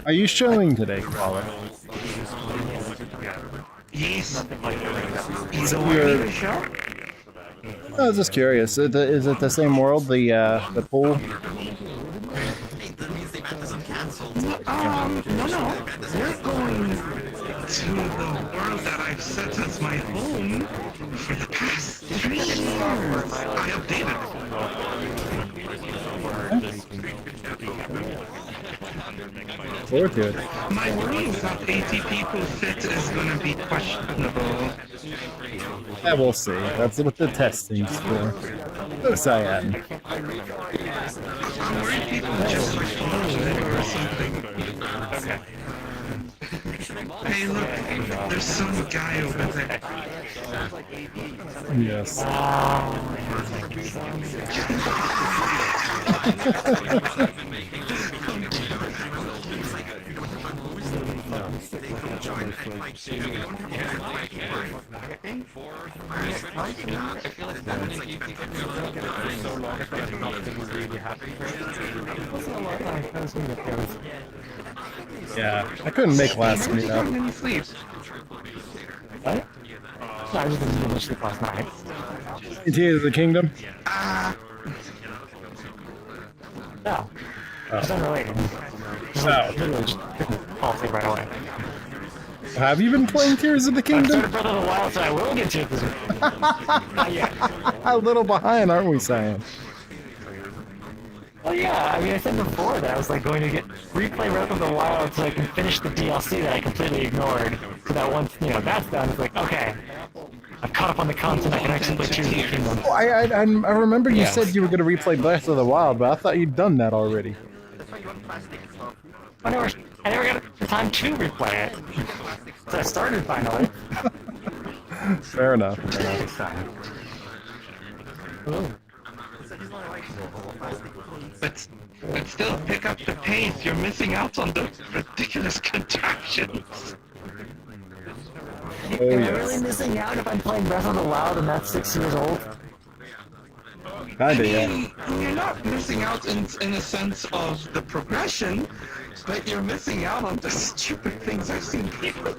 Are you showing today, Qhala? Yes. Is it your... I was just curious. Is it the same world, the pool? No. We're going to the world that I've set as my home for the past 3 years. I updated Forward to it. My worry is that 80 people fit is going to be questionable. Yeah, we'll see. That's what the testing's for. So cyan. I'm worried people just respond or something. Okay. Hey, look, there's some guy over there. Yes. Yeah, I couldn't make last meetup. What? No, I just didn't finish sleep last night. Tears of the Kingdom? No. It's unrelated. Oh. Literally just couldn't fall asleep right away. Have you been playing Tears of the I Kingdom? started Breath of the Wild, so I will get to it this week. Not yet. A little behind, aren't we, Cyan? Well, yeah, I mean, I said before that I was like going to replay Breath of the Wild so I can finish the DLC that I completely ignored. So that once, that's done, it's like, okay, I've caught up on the content, I can actually play Tears of the Kingdom. Oh, I remember you said you were going to replay Breath of the Wild, but I thought you'd done that already. I never got the time to replay it. So I started finally. Fair enough. But still, pick up the pace. You're missing out on the ridiculous contractions. Oh, Am I yes. really missing out if I'm playing Breath of the Wild and that's 6 years old? Kinda, yeah. You're not missing out in a sense of the progression, but you're missing out on the stupid things I've seen people.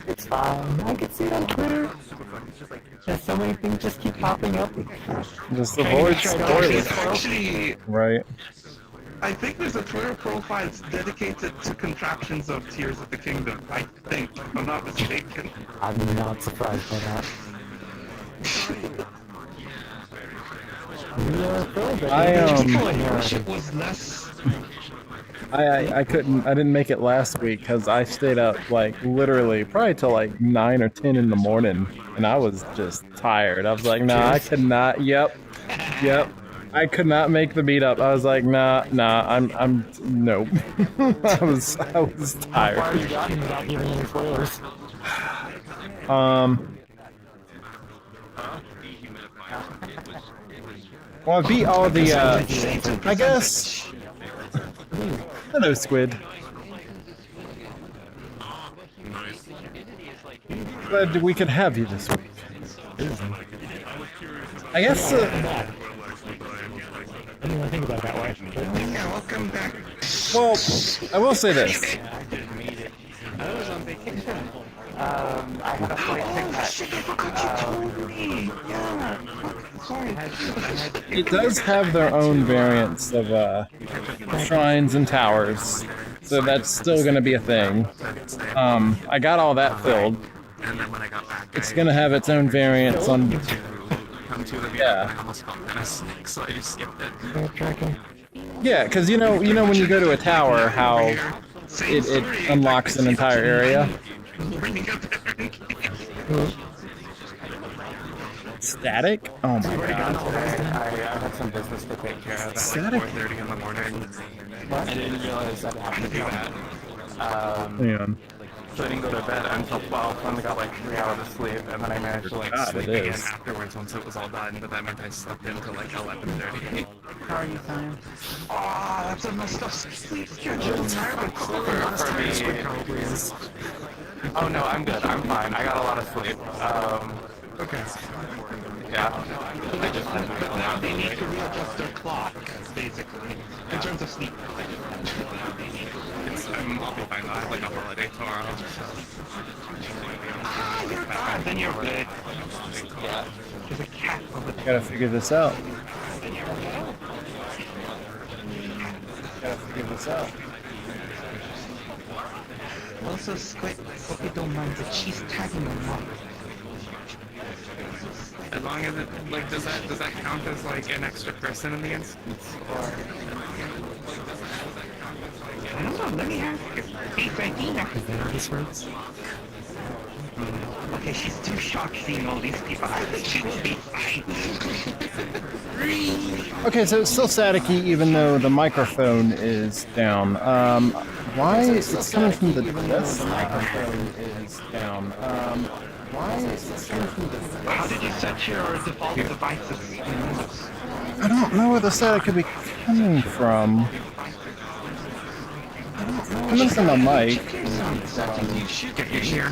It's fine. I can see it on Twitter. There's so many things just keep popping up. Just avoid spoilers. Actually, Right. I think there's a Twitter profile that's dedicated to contractions of Tears of the Kingdom. I think, if I'm not mistaken. I'm not surprised by that. I wish it was less. I didn't make it last week because I stayed up like literally probably till like 9 or 10 in the morning, and I was just tired. I was like, nah, I could not. Yep. I could not make the meetup. I was like, nah, I'm nope. I was tired. Why are you gotten without giving any spoilers? Well, I beat all the, I guess. Hello, Squid. Glad we could have you this week. I guess, I didn't even think about it that way. Yeah, welcome back. well, I will say this. I was on vacation. I had a flight ticket. Shit, I forgot you told me. Yeah. Sorry. It does have their own variants of shrines and towers, so that's still going to be a thing. I got all that filled. It's going to have its own variants on. Yeah. Yeah, because you know when you go to a tower, how it unlocks an entire area. Static? Oh my god. I had some business to take care of at Static? like 4:30 in the morning. I didn't realize that happened to do that. Yeah. So I didn't go to bed until 12, finally got like 3 hours of sleep, and then I managed to like God, sleep it again is. afterwards once it was all done, but that meant I slept until like 11:30. How are you, Simon? Oh, that's a messed up sleep schedule. For me, oh no, I'm good, I'm fine, I got a lot of sleep. Okay. Yeah. But now they need to readjust their clock, basically, in terms of sleep. I'll be fine though. I have like a holiday tomorrow, so. Ah, you're fine. Then you're good. Yeah. There's a cat over there. Gotta figure this out. Then you're good. Gotta figure this out. Also, Squid, hope you don't mind, but she's tagging along. As long as it, like, does that count as, like, an extra person in the instance? Or... I don't know, let me ask her. Hey, Frankie, is that how this works? Okay, she's too shocked seeing all these people. I think she will be fine. Okay, so it's still staticky even though the microphone is down. Why is it coming from the desk? Microphone is down. Why is it coming from the desk? How did you set your default devices? I don't know where the static could be coming from. Coming from the mic. Get your ear.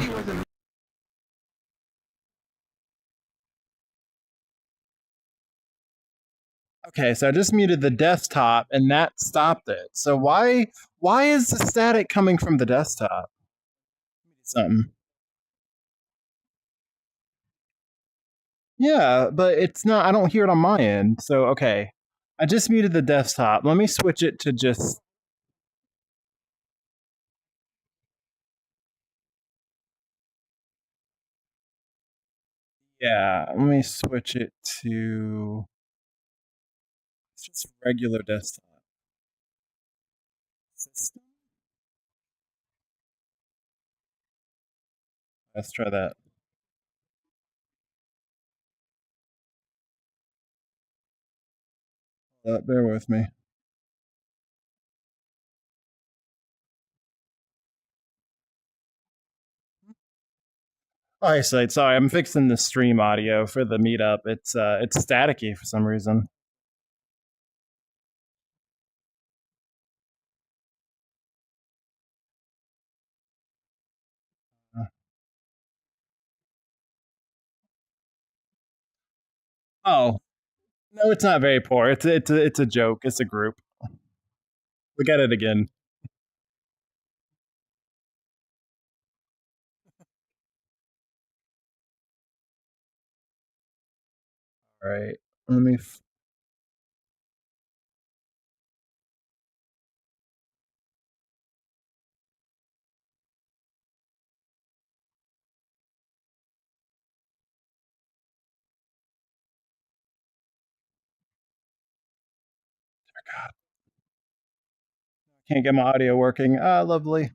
Okay, so I just muted the desktop and that stopped it. So why is the static coming from the desktop? Something. Yeah, but it's not, I don't hear it on my end. So okay. I just muted the desktop. Let me switch it to just yeah, let me switch it to just regular desktop. System? Let's try that. Bear with me. Alright, so sorry, I'm fixing the stream audio for the meetup. It's staticky for some reason. Oh, no, it's not very poor. It's a joke. It's a group. Look at it again. All right, let me. God, can't get my audio working. Ah, lovely.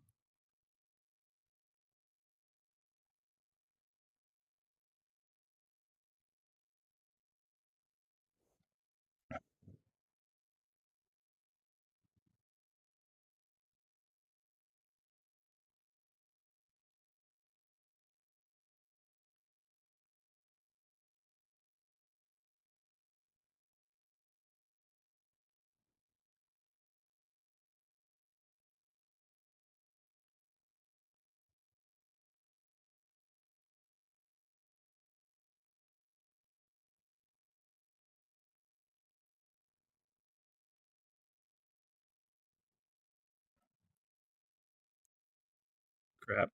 Crap.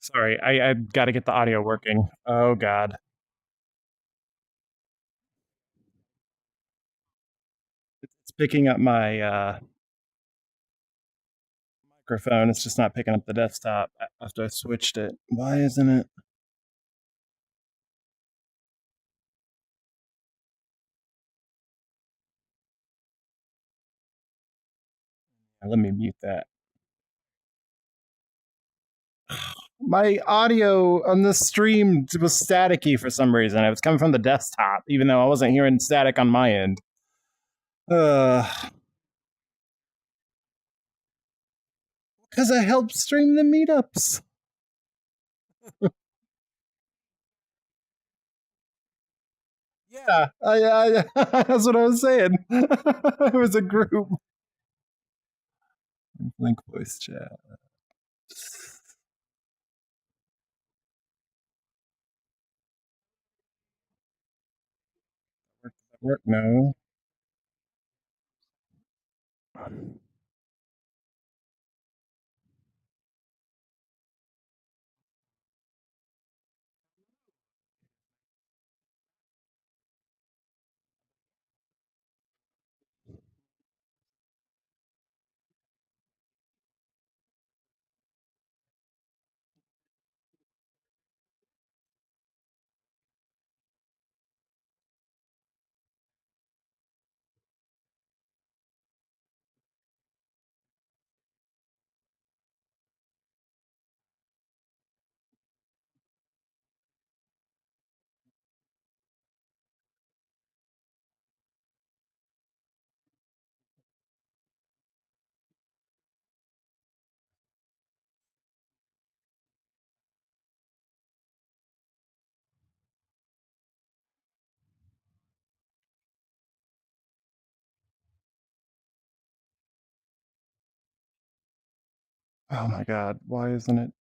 Sorry, I got to get the audio working. Oh God. It's picking up my microphone. It's just not picking up the desktop after I switched it. Why isn't it? Let me mute that. My audio on the stream was staticky for some reason. It was coming from the desktop, even though I wasn't hearing static on my end. Because I helped stream the meetups. Yeah, that's what I was saying. It was a group. Link voice chat. Work? No. Oh my god, why isn't it?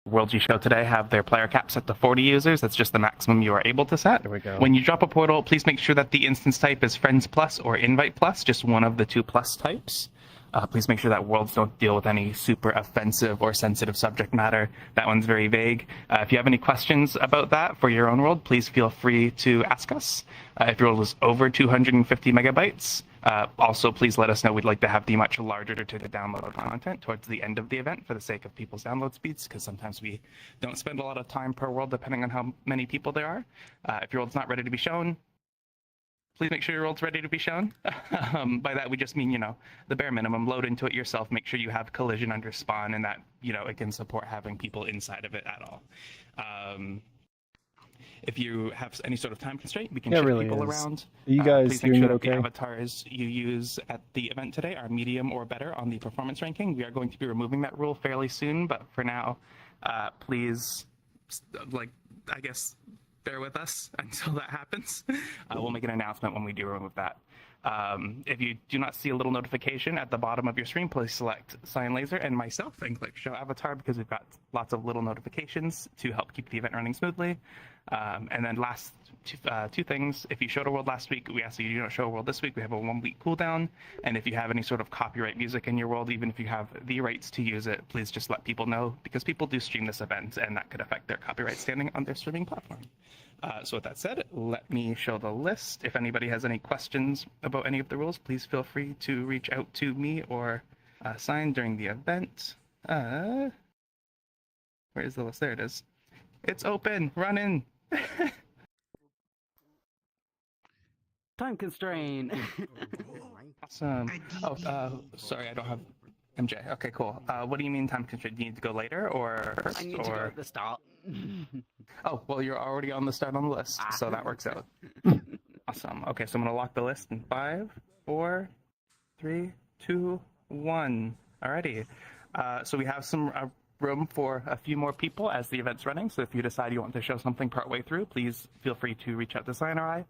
Worlds you show today have their player cap set to 40 users. That's just the maximum you are able to set. There we go. When you drop a portal, please make sure that the instance type is Friends Plus or Invite Plus, just one of the two plus types. Please make sure that worlds don't deal with any super offensive or sensitive subject matter. That one's very vague. If you have any questions about that for your own world, please feel free to ask us. If your world is over 250 megabytes, also please let us know. We'd like to have the much larger to download content towards the end of the event for the sake of people's download speeds, because sometimes we don't spend a lot of time per world depending on how many people there are. If your world's not ready to be shown, please make sure your world's ready to be shown. By that, we just mean, the bare minimum. Load into it yourself. Make sure you have collision under spawn and that, it can support having people inside of it at all. If you have any sort of time constraint, we can shift really people is. around. Are you guys please make doing sure it that okay? the avatars you use at the event today are medium or better on the performance ranking. We are going to be removing that rule fairly soon, but for now, please, I guess, bear with us until that happens. We'll make an announcement when we do remove that. If you do not see a little notification at the bottom of your screen, please select Cyan Laser and myself and click Show Avatar, because we've got lots of little notifications to help keep the event running smoothly. And then last two things, if you showed a world last week, we ask that you don't show a world this week. We have a 1-week cooldown. And if you have any sort of copyright music in your world, even if you have the rights to use it, please just let people know, because people do stream this event and that could affect their copyright standing on their streaming platform. So with that said, let me show the list. If anybody has any questions about any of the rules, please feel free to reach out to me or Cyan during the event. Where is the list? There it is. It's open. Run in. Time constraint. Awesome. Oh, sorry, I don't have MJ. Okay, cool. What do you mean time constraint? Do you need to go later or first? I need to go at the start. Oh, well, you're already on the start on the list, so that works out. Awesome. Okay, so I'm gonna lock the list in 5, 4, 3, 2, 1. Alrighty. So we have some room for a few more people as the event's running. So if you decide you want to show something partway through, please feel free to reach out to Cyan or I.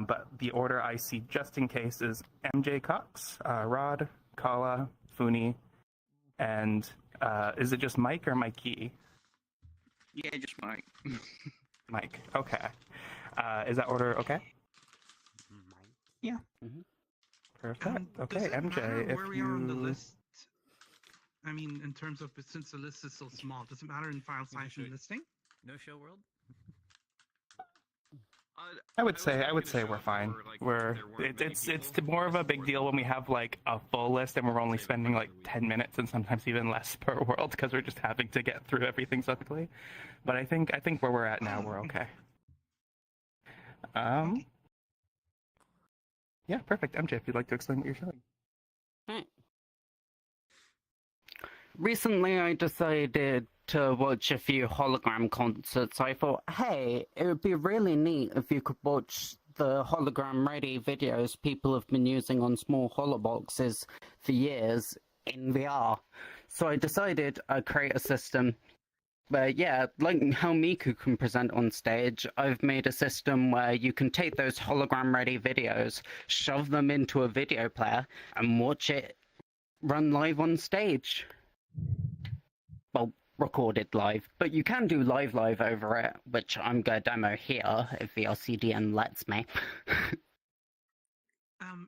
But the order I see just in case is MJ Cox, Rod, Qhala, Fooni, and is it just Mike or Mikey? Yeah, just Mike. Mike. Okay. Is that order okay? Yeah. Perfect. Okay, Does it MJ, matter if where we are on the you... list? I mean, in terms of, since the list is so small, does it matter in file size and listing? No show world? I would say we're fine. It's more of a big deal when we have like a full list and we're only spending like 10 minutes and sometimes even less per world, because we're just having to get through everything so quickly. But I think where we're at now, we're okay. Yeah, perfect. MJ, if you'd like to explain what you're showing. Recently, I decided to watch a few hologram concerts. I thought, hey, it would be really neat if you could watch the hologram-ready videos people have been using on small holoboxes for years in VR. So I decided I'd create a system where, yeah, like how Miku can present on stage, I've made a system where you can take those hologram-ready videos, shove them into a video player, and watch it run live on stage. Well, recorded live, but you can do live over it, which I'm gonna demo here if VRCDN lets me.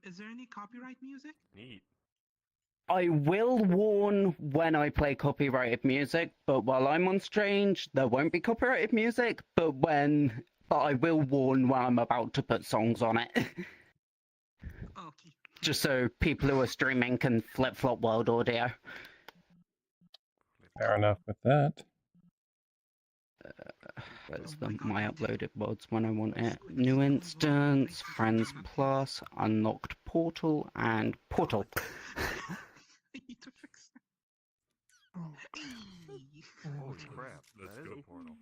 Is there any copyright music? Neat. I will warn when I play copyrighted music, but while I'm on stage, there won't be copyrighted music, but I will warn when I'm about to put songs on it. Okay. Just so people who are streaming can flip-flop world audio. Fair enough with that. Where's my uploaded mods when I want it? New instance, Friends Plus, Unlocked Portal, and Portal. I need to fix that. Holy crap, that is a portal.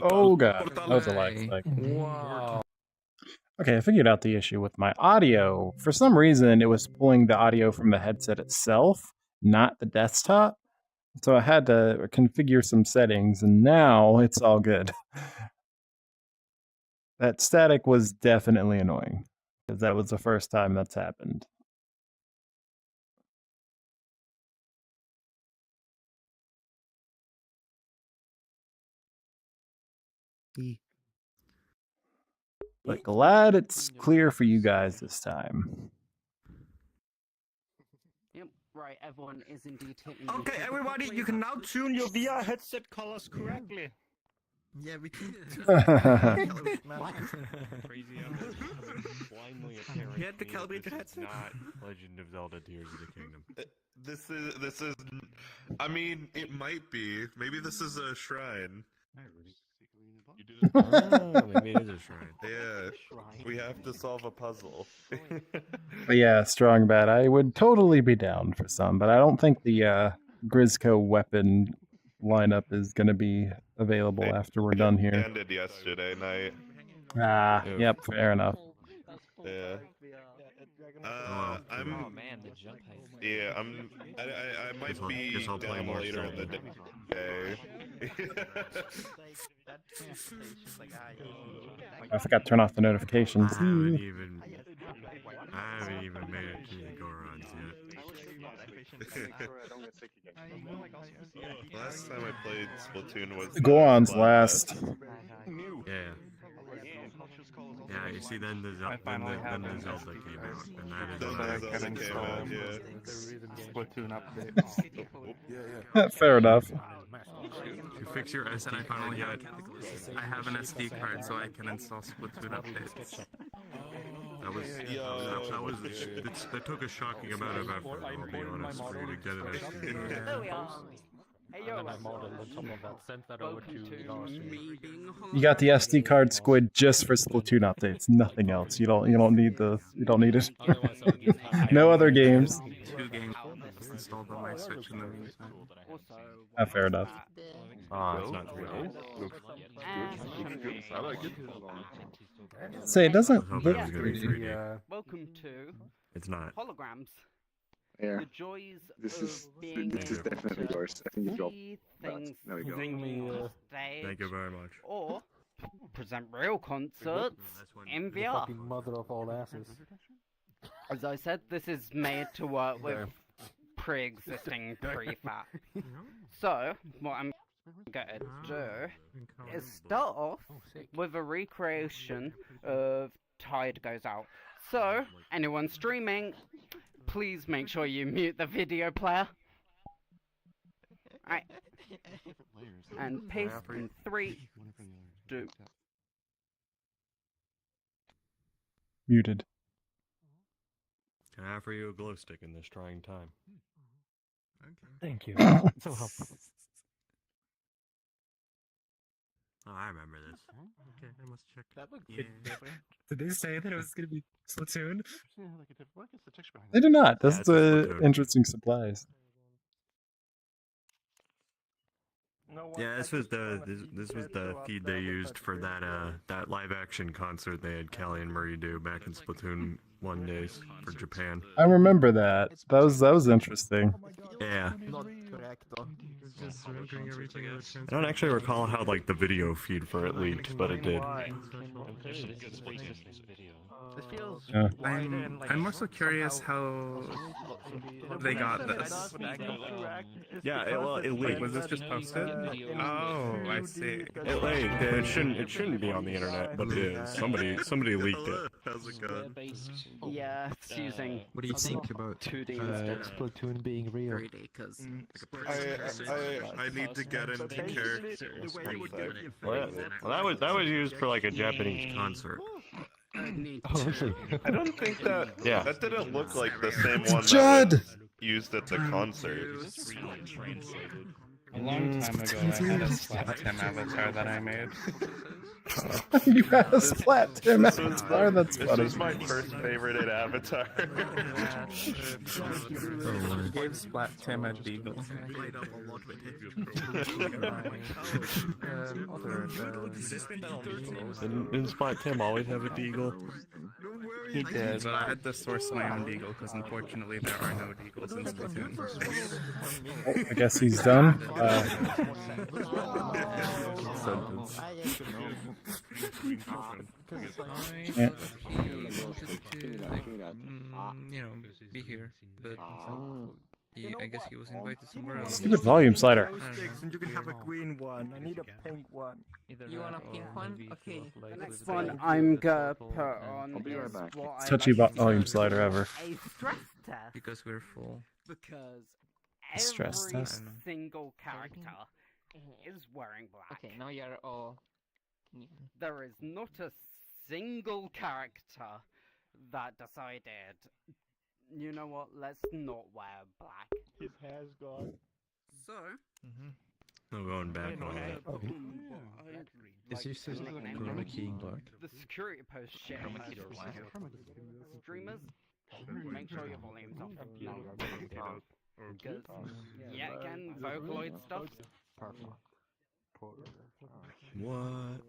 Oh god, that was a lag spike. Wow. Okay, I figured out the issue with my audio. For some reason, it was pulling the audio from the headset itself, not the desktop. So I had to configure some settings, and now it's all good. That static was definitely annoying because that was the first time that's happened. But glad it's clear for you guys this time. Yep, right, everyone is indeed hitting. Okay, everybody, you can now tune your VR headset colors correctly. Yeah, we can. Crazy blindly apparent. You had to calibrate your headset. Not Legend of Zelda: Tears of the Kingdom. This is. I mean, it might be. Maybe this is a shrine. You did it. Maybe it is a shrine. Yeah, we have to solve a puzzle. But yeah, strong bad. I would totally be down for some, but I don't think the Grisco weapon lineup is going to be available after we're done here. Ended yesterday night. Ah, yep, fair enough. Yeah. I'm. Oh man, the jump height. Yeah, I might be I'll play down more later in the Zelda. day. I forgot to turn off the notifications. I haven't even made it to the Gorons yet. Last time I played Splatoon was Goron's last. Yeah. Yeah, you see, then the Zelda came out, and that is Then why- the Zelda came out, yeah. Splatoon updates. Fair enough. You fix your SD I card. finally got. I have an SD card, so I can install Splatoon updates. That took a shocking amount of effort, I'll be honest, for you to get an SD card. There we are. Hey yo, You got the SD card squid just for Splatoon updates, nothing else. You don't need it. No other games. 2 games installed on my Switch in the meantime. Fair enough. It's not 3 days. Say it doesn't I hope look it was gonna be 3D. welcome to It's not. Holograms. Yeah, The joys this is of being definitely yours. I think you dropped see that. things There we go. on stage, Thank you very much. or present real concerts in VR. Mother of all asses. As I said, this is made to work with pre-existing prefab. So, what I'm gonna do is start off with a recreation of Tide Goes Out. So, anyone streaming, please make sure you mute the video player. Alright. And paste in 3, 2. Muted. Can I offer you a glow stick in this trying time? Thank you. So helpful. Oh, I remember this. Okay, I must check. That looked Yeah. Did they say that it was gonna be Splatoon? They do not. That's it's a the Splatoon. interesting supplies. Yeah, this was the feed they used for that live action concert they had Callie and Murray do back in Splatoon 1 days for Japan. I remember that. That was interesting. Yeah. Not correct though. Just remembering everything. I don't actually recall how like the video feed for it leaked, but it did. It feels Yeah. I'm also curious how they got this. Yeah, it Wait, leaked. was this just posted? Oh, I see. It leaked. It shouldn't be on the internet, but it is. Somebody leaked it. How's it going? Yeah, it's using What do you think about 2D instead of Splatoon being real? 3D, because I need to get into character. Well, that was used for like a Japanese concert. I don't think that. Yeah. That didn't look like the same one Judd! that was used at the concert. A long time ago, I had a Slap Tim avatar that I made. You had a splat Tim avatar. That's This funny. was my first favorited avatar. Gave Splat Tim a deagle. Didn't Spot Tim always have a deagle? He did, but I had to source my own deagle because unfortunately there are no deagles in Splatoon. I guess he's done. Sentence. Yeah. Be here, but I guess he was invited somewhere else. Stupid volume slider. And you can have a green one. I need a pink one. You want a pink one? Okay. The next one I'm gonna put on I'll be right back. Touchy volume slider ever. A stress test. Because we're full. Because Stress every test. single character is wearing black. Okay, now you're all. There is not a single character that decided, you know what, let's not wear black. His hair's gone. So, No going back on that. is this chroma keying black? The security post shit. Streamers, make sure your volume's off. Because, yet again, Vocaloid stuff. What?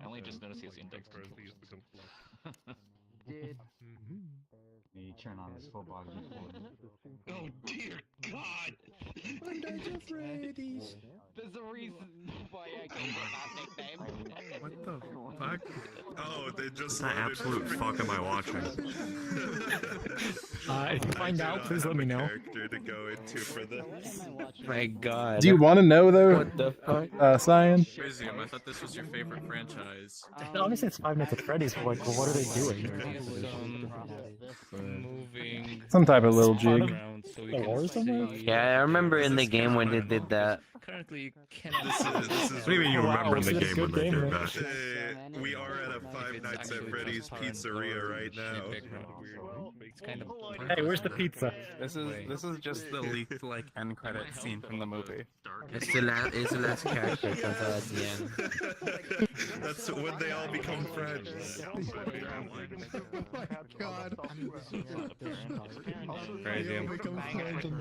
I only just noticed his index. Did You turn on this full body mode. Oh dear God! there's a reason why I gave it that nickname. What the fuck? Oh, they just What the absolute fuck am I watching? If you find out, please let me know. Character to go into for this. My God. Do you want to know though, What the fuck? Cyan? Museum, I thought this was your favorite franchise. Obviously, it's 5 Nights at Freddy's, but like, well, what are they doing? Moving Some type of little jig. around so we Or can somewhere? see. Yeah, I remember in the game when they did that. Currently, you cannot. This is What do you mean you remember in the it's a game good when they game, did man. that? We are at a Five Nights at Freddy's pizzeria right now. It's kind of. Hey, where's the pizza? This is just the leaked like end credit scene from the movie. It's the last character comes out at the end. That's when they all become friends. Crazy.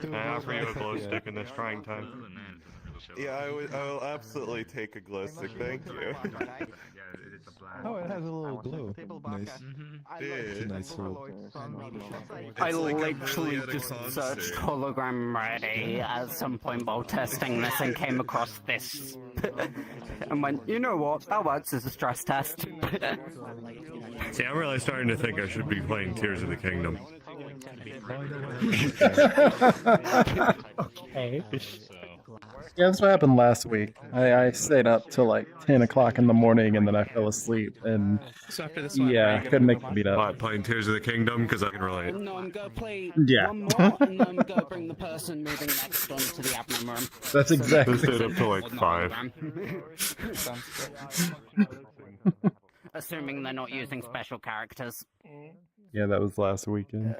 Can I offer you a glow stick in this trying time? Yeah, I will absolutely take a glow stick, thank you. Oh, it has a little glow. Nice. Yeah. Nice little. I It's like I'm literally really at a just concert. searched Hologram Ready at some point while testing this and came across this. And went, you know what, that works as a stress test. See, I'm really starting to think I should be playing Tears of the Kingdom. Okay. Yeah, that's what happened last week. I stayed up till like 10 o'clock in the morning and then I fell asleep and So after this one, yeah, couldn't make the Meetup. What, playing Tears of the Kingdom? Because I can relate. No, I'm gonna play Yeah. one more and then I'm gonna bring the person moving next onto the admin room. That's exactly. This stayed up till like 5. Assuming they're not using special characters. Yeah, that was last weekend.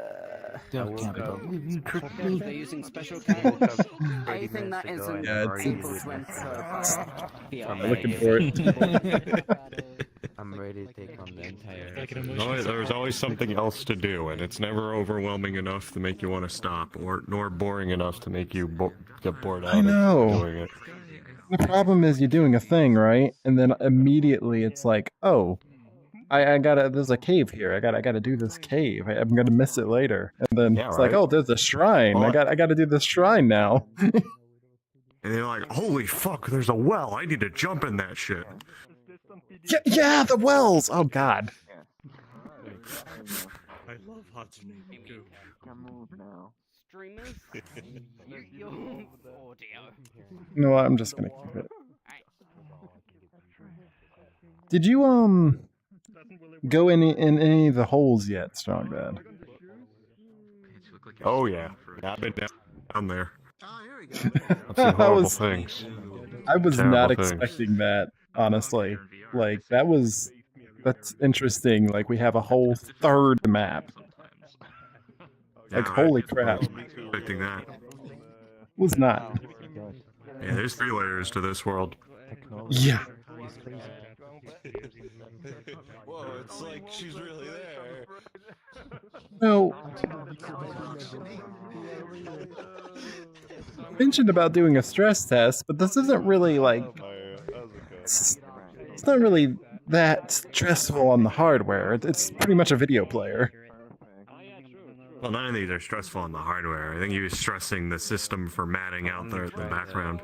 If they're using special characters, anything that isn't Yeah, it's- able to enter I'm looking for it. I'm ready to take on the entire. There's always something else to do, and it's never overwhelming enough to make you want to stop, or nor boring enough to make you get bored out I know. of doing it. The problem is you're doing a thing, right? And then immediately it's like, oh, I gotta, there's a cave here. I gotta do this cave. I'm gonna miss it later. And then Yeah, it's like, right. oh, there's a shrine. Well, I gotta do this shrine now. And they're like, holy fuck, there's a well. I need to jump in that shit. Yeah, the wells. Oh God. I love Hatsune Miku. Streamers, your audio. You know what? I'm just gonna keep it. Did you go in any of the holes yet, Strong Bad? Oh yeah, I've been down there. I've seen I horrible was things. I was Terrible not things. expecting that, honestly. Like that's interesting. Like we have a whole third map. Like Yeah, holy right. crap. Expecting that. Was not. Yeah, there's 3 layers to this world. Yeah. Whoa, it's like she's really there. No. Mentioned about doing a stress test, but this isn't really like it's not really that stressful on the hardware. It's pretty much a video player. Well, none of these are stressful on the hardware. I think he was stressing the system for matting out the background.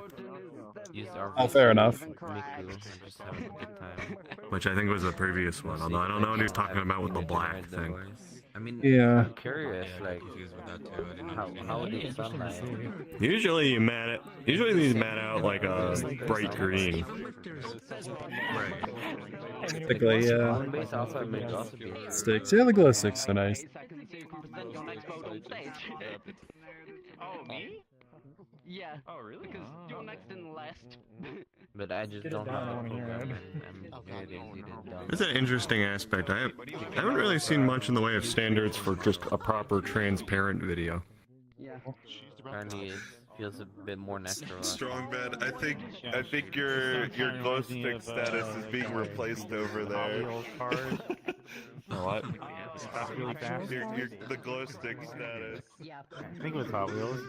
Oh, fair enough. Just having a good time. Which I think was the previous one, although I don't know what he was talking about with the black thing. I mean, Yeah. I'm curious, like, how would it sound like? Usually these mat out like a bright green. Typically, yeah. Base also made us be. Sticks. Yeah, the glow sticks are nice. Oh, me? Yeah. Oh, really? Because you're next in last. But I just don't have the program, and I'm very lazy to download. It's an interesting aspect. I haven't really seen much in the way of standards for just a proper transparent video. Yeah. Apparently it feels a bit more natural. Strong man, I think your glow stick status is being replaced over there. What? Really fast. The glow stick status. I think it was Hot Wheels.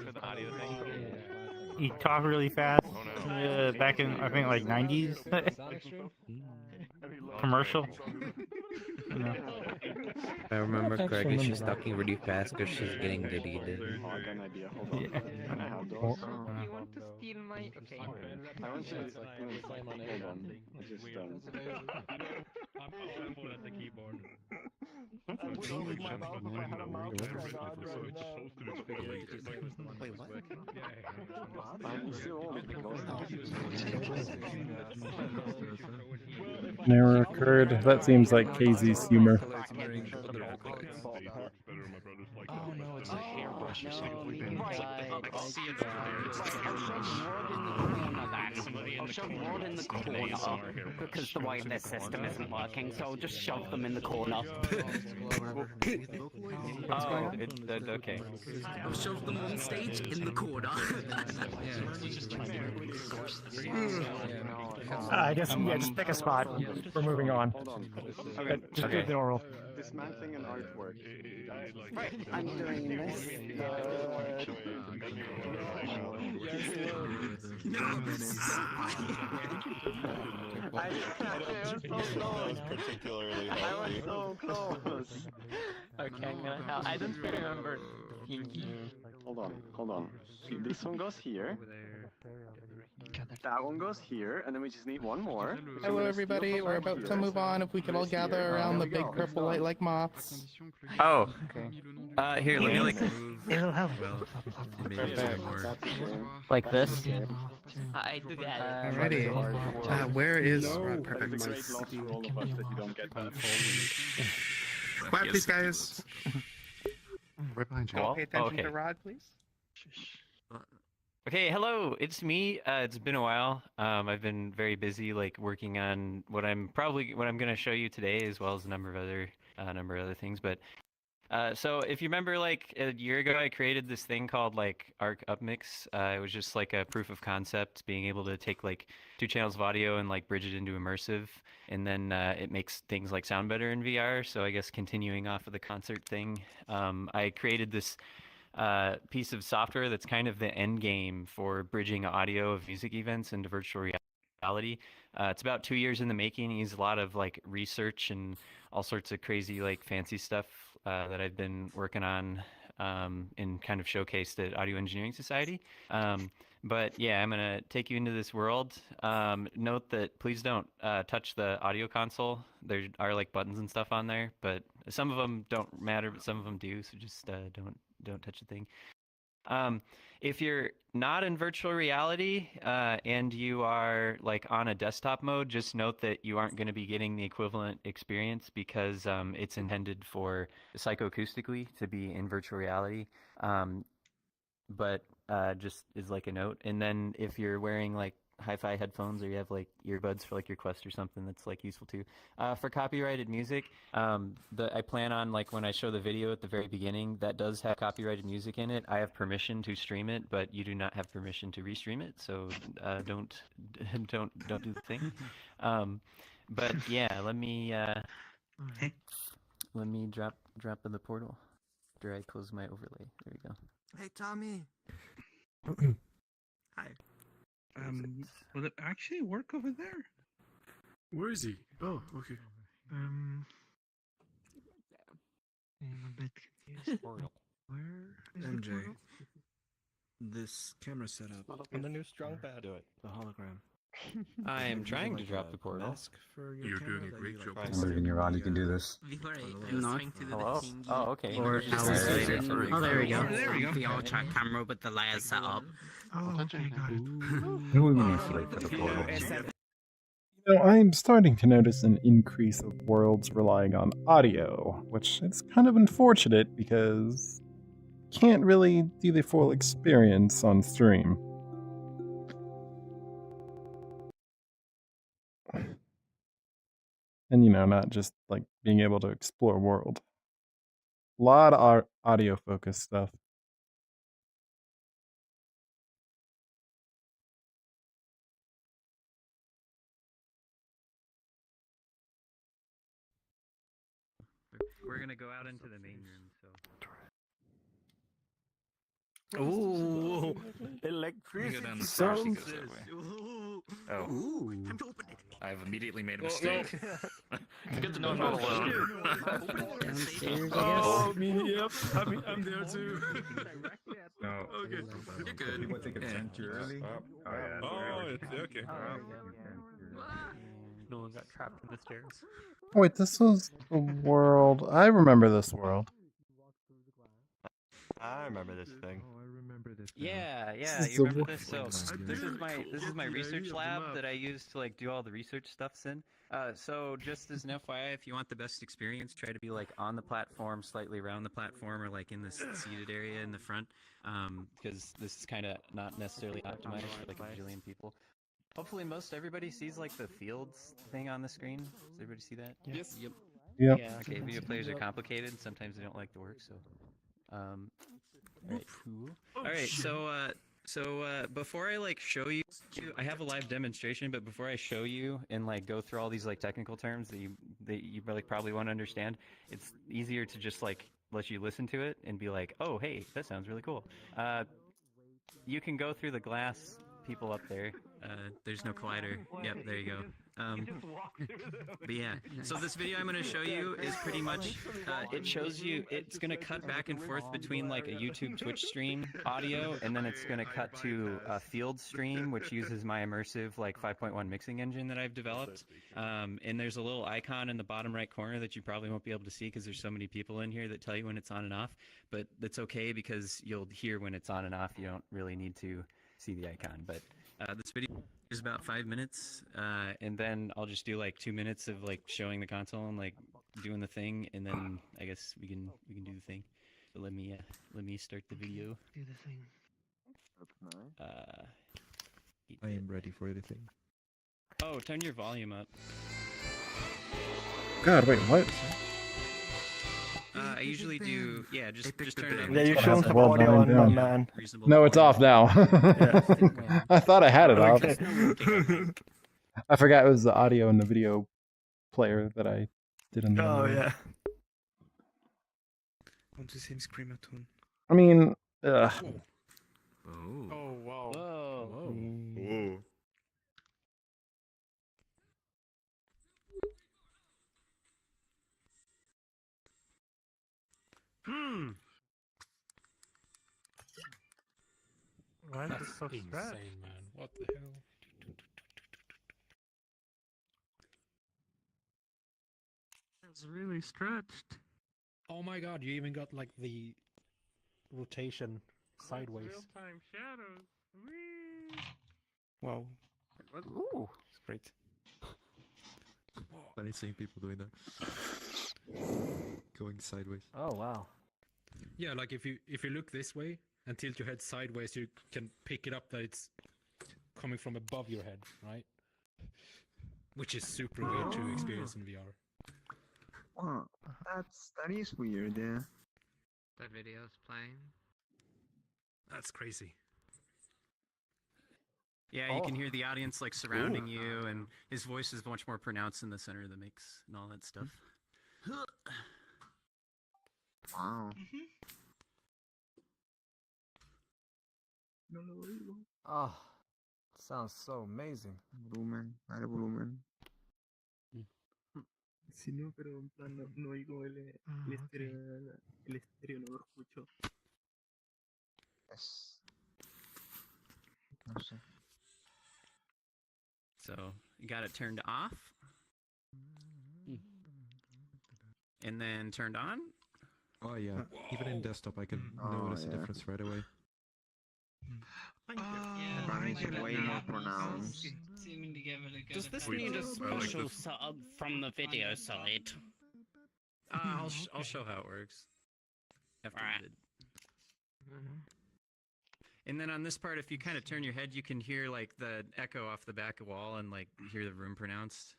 He talked really fast back in, I think, like 90s. Commercial. You know. If I remember correctly, she's talking really fast because she's getting deleted. You want to steal my... Okay. I want to... Hold on. Never occurred. That seems like KZ's humor. Oh no, it's a hairbrush or something. I'll shove Rod in the corner because the way their system isn't working, so I'll just shove them in the corner. Oh, okay. I'll shove them on stage in the corner. I guess, yeah, just pick a spot. We're moving on. Okay. Just do the normal. Dismantling an artwork. Right, I'm doing this. Particularly I was so close. Okay, I don't remember. Hold on. This one goes here. That one goes here, and then we just need one more. Hello everybody, we're about to move on. If we could all gather around the big purple light like moths. Oh. Here, let me like like this. I do that. Alrighty. Where is perfect? Quiet, please, guys. Right behind you. Pay attention to Rod, please. Okay, hello, it's me. It's been a while. I've been very busy, like working on what I'm going to show you today, as well as a number of other things. But so if you remember, like a year ago, I created this thing called like Arc Upmix. It was just like a proof of concept, being able to take like 2 channels of audio and like bridge it into immersive, and then it makes things like sound better in VR. So I guess continuing off of the concert thing, I created this piece of software that's kind of the end game for bridging audio of music events into virtual reality. It's about 2 years in the making. I use a lot of like research and all sorts of crazy like fancy stuff that I've been working on and kind of showcased at Audio Engineering Society. But yeah, I'm gonna take you into this world. Note that please don't touch the audio console. There are like buttons and stuff on there, but some of them don't matter, but some of them do. So just don't touch the thing. If you're not in virtual reality and you are like on a desktop mode, just note that you aren't going to be getting the equivalent experience because it's intended for psychoacoustically to be in virtual reality. But just is like a note. And then if you're wearing like hi-fi headphones or you have like earbuds for like your Quest or something, that's like useful too. For copyrighted music, I plan on like when I show the video at the very beginning that does have copyrighted music in it, I have permission to stream it, but you do not have permission to restream it, so don't do the thing. But yeah, let me drop in the portal after I close my overlay. There we go. Hey, Tommy. Hi. Will it actually work over there? Where is he? Oh, okay. I'm a bit confused. Where MJ? This camera setup. On the new strong pad. Do it. The hologram. I am Is it trying to like drop a the portal. mask for your You're camera doing a that great you, job. like, I'm stick believing you're on. You the, can do this. Before I was Not. trying to do Hello? the thingy. Oh, okay. Or Just else right. using Oh, there we go. there we go. VRChat camera with the layers set up. Oh, okay, got it. Who we need to wait for the portal? You know, I'm starting to notice an increase of worlds relying on audio, which is kind of unfortunate because you can't really do the full experience on stream. And, you know, not just like being able to explore world. A lot of audio focused stuff. We're gonna go out into the main room, so. Ooh, electricity. Oh. Time to open it. I've immediately made a mistake. Good to know I'm not alone. Downstairs, I Oh, guess. me, yep. I'm there too. No. Okay. You're good. People think it's sent too early. Oh, yeah. Oh, it's okay. No one got trapped in the stairs. Oh, wait, this was the world. I remember this world. I remember this thing. Oh, I remember this. Yeah, This is you the remember wo- this? So this is my research lab that I use to like do all the research stuffs in. So just as an FYI, if you want the best experience, try to be like on the platform, slightly around the platform, or like in this seated area in the front, because this is kind of not necessarily optimized for like a bajillion people. Hopefully, most everybody sees like the fields thing on the screen. Does everybody see that? Yes. Yep. Yep. Yeah. Okay, video players are complicated. Sometimes they don't like the work, so. Alright, cool. Alright, so before I like show you, I have a live demonstration, but before I show you and like go through all these like technical terms that you like probably won't understand, it's easier to just like let you listen to it and be like, oh hey, that sounds really cool. You can go through the glass people up there. There's no collider. Yep, there you go. But yeah, so this video I'm going to show you is pretty much, it shows you, it's going to cut back and forth between like a YouTube Twitch stream audio, and then it's going to cut to a field stream, which uses my immersive like 5.1 mixing engine that I've developed. And there's a little icon in the bottom right corner that you probably won't be able to see because there's so many people in here that tell you when it's on and off, but that's okay because you'll hear when it's on and off. You don't really need to see the icon, but this video is about 5 minutes, and then I'll just do like 2 minutes of like showing the console and like doing the thing, and then I guess we can do the thing. But let me start the video. Do the thing. I am ready for the thing. Oh, turn your volume up. God, wait, what? I usually do, yeah, just turn it up. Yeah, you That's showed some well audio done, on yeah. my man. Reasonable No, it's off now. I thought I had it off. Okay. I forgot it was the audio and the video player that I did in the Oh yeah. Want to see him scream at one? I mean, Oh. Oh, wow. Whoa. Whoa. Why is this so stretched? Man. What the hell? It's really stretched. Oh my god, you even got like the rotation sideways. Real-time shadows. Whee! Wow. Ooh, It's great. Funny seeing people doing that. Going sideways. Oh wow. Yeah, like if you look this way and tilt your head sideways, you can pick it up that it's coming from above your head, right? Which is super weird to experience in VR. Wow, that is weird, yeah. That video's playing. That's crazy. Yeah, you can hear the audience like surrounding you, and his voice is much more pronounced in the center of the mix and all that stuff. Wow. Oh, sounds so amazing. Volumen, dale volumen. Si no, pero en plan no oigo el estéreo, el estéreo no lo escucho. No sé. So you got it turned off, and then turned on. Oh yeah, even in desktop I can notice a difference right away. The burn is way more pronounced. Does this Wait, need a I like special this. setup from the video side? I'll show how it works after the vid. And then on this part, if you kind of turn your head, you can hear like the echo off the back wall and like hear the room pronounced.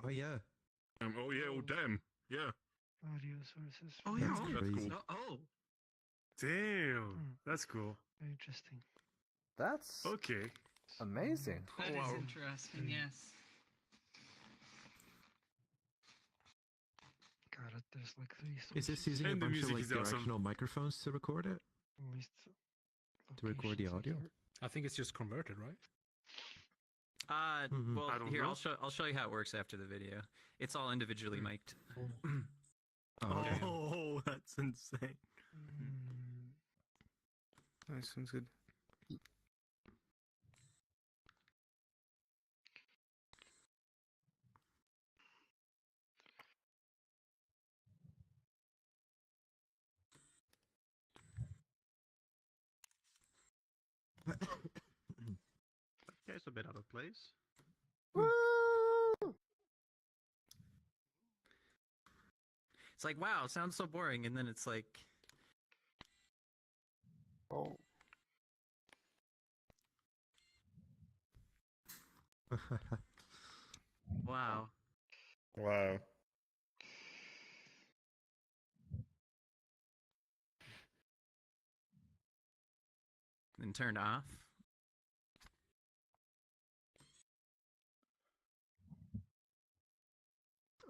Oh yeah. Oh yeah. Oh damn. Yeah. Audio sources. Oh yeah. That's That's crazy. cool. Oh. Damn. That's cool. Interesting. That's Okay. amazing. That is interesting, yes. God, there's like 3 sources. Is this using a And the bunch of music like is awesome. directional microphones to record it? At least To record the audio? I think it's just converted, right? Well, I don't here know. I'll show you how it works after the video. It's all individually mic'd. Oh, okay. Oh, that's insane. Nice, sounds good. That's a bit out of place. It's like, wow, it sounds so boring, and then it's like, Oh. wow. Wow. Then turned off.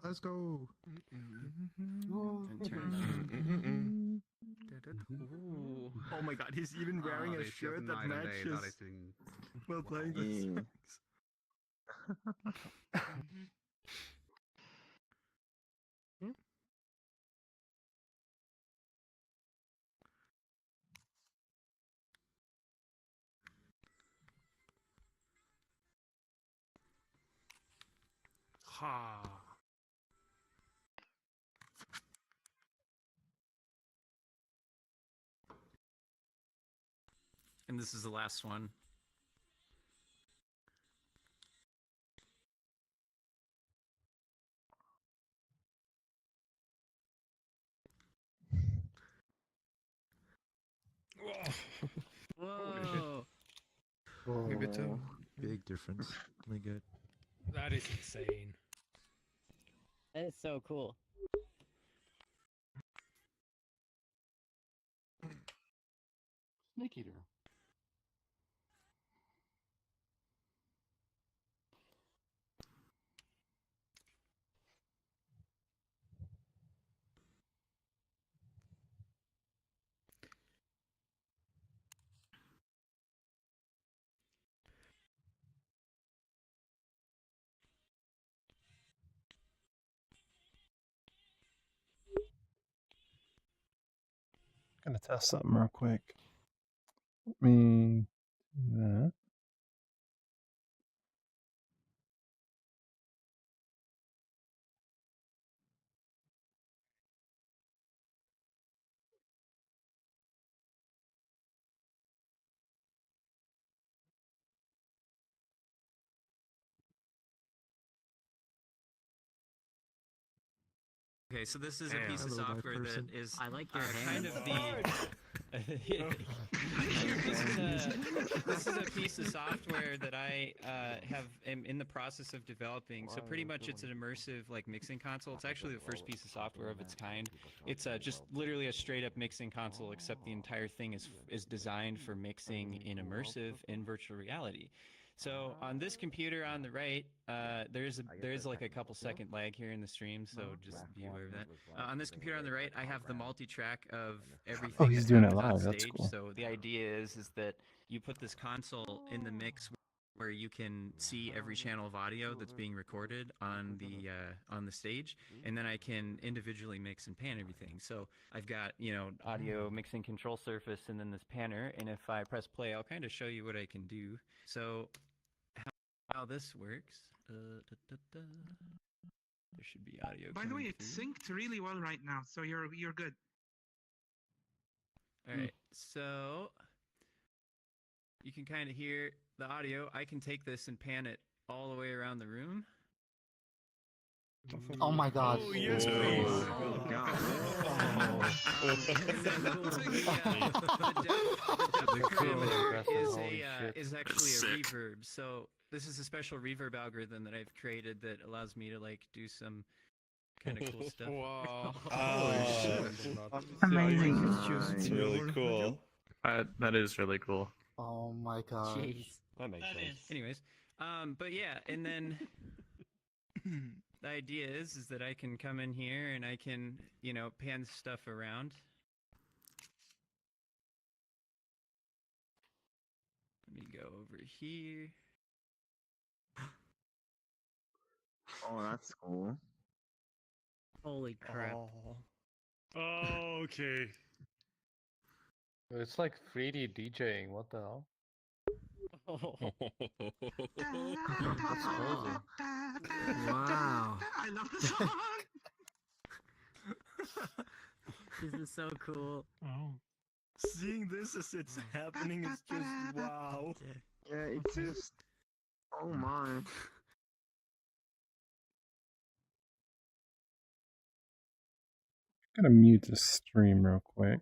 Let's go. Then turned on. Ooh. Oh my god, he's even wearing a shirt that matches while playing the songs. Ha. And this is the last one. Whoa! Maybe too. Big difference. My god. That is insane. That is so cool. Snake Eater. Gonna test something real quick. Let me do that. Okay, so this is a Damn. piece of Hello, that software that person. is I like your kind hands. of the. This is a piece of software that I am in the process of developing. So pretty much it's an immersive like mixing console. It's actually the first piece of software of its kind. It's just literally a straight up mixing console, except the entire thing is designed for mixing in immersive in virtual reality. So on this computer on the right, there's like a couple second lag here in the stream, so just be aware of that. On this computer on the right, I have the multi-track of everything. Oh, he's that doing it happens on live. That's stage. cool. So the idea is that you put this console in the mix where you can see every channel of audio that's being recorded on the stage, and then I can individually mix and pan everything. So I've got, you know, audio mixing control surface and then this panner, and if I press play, I'll kind of show you what I can do. So how this works. There should be audio. By the way, it's synced really well right now, so you're good. All right, so you can kind of hear the audio. I can take this and pan it all the way around the room. Oh my god. Oh, yes, please. Oh, God. Is actually a reverb. So this is a special reverb algorithm that I've created that allows me to like do some kind of cool stuff. Wow. Oh, shit. Amazing. It's really cool. That is really cool. Oh my god. Jeez. That makes sense. Anyways, but yeah, and then the idea is that I can come in here and I can, you know, pan stuff around. Let me go over here. Oh, that's cool. Holy crap. Oh, okay. It's like 3D DJing. What the hell? That's crazy. Wow. I love the song. This is so cool. Oh. Seeing this as it's happening is just wow. Yeah, it's just. Oh my. I'm gonna mute the stream real quick.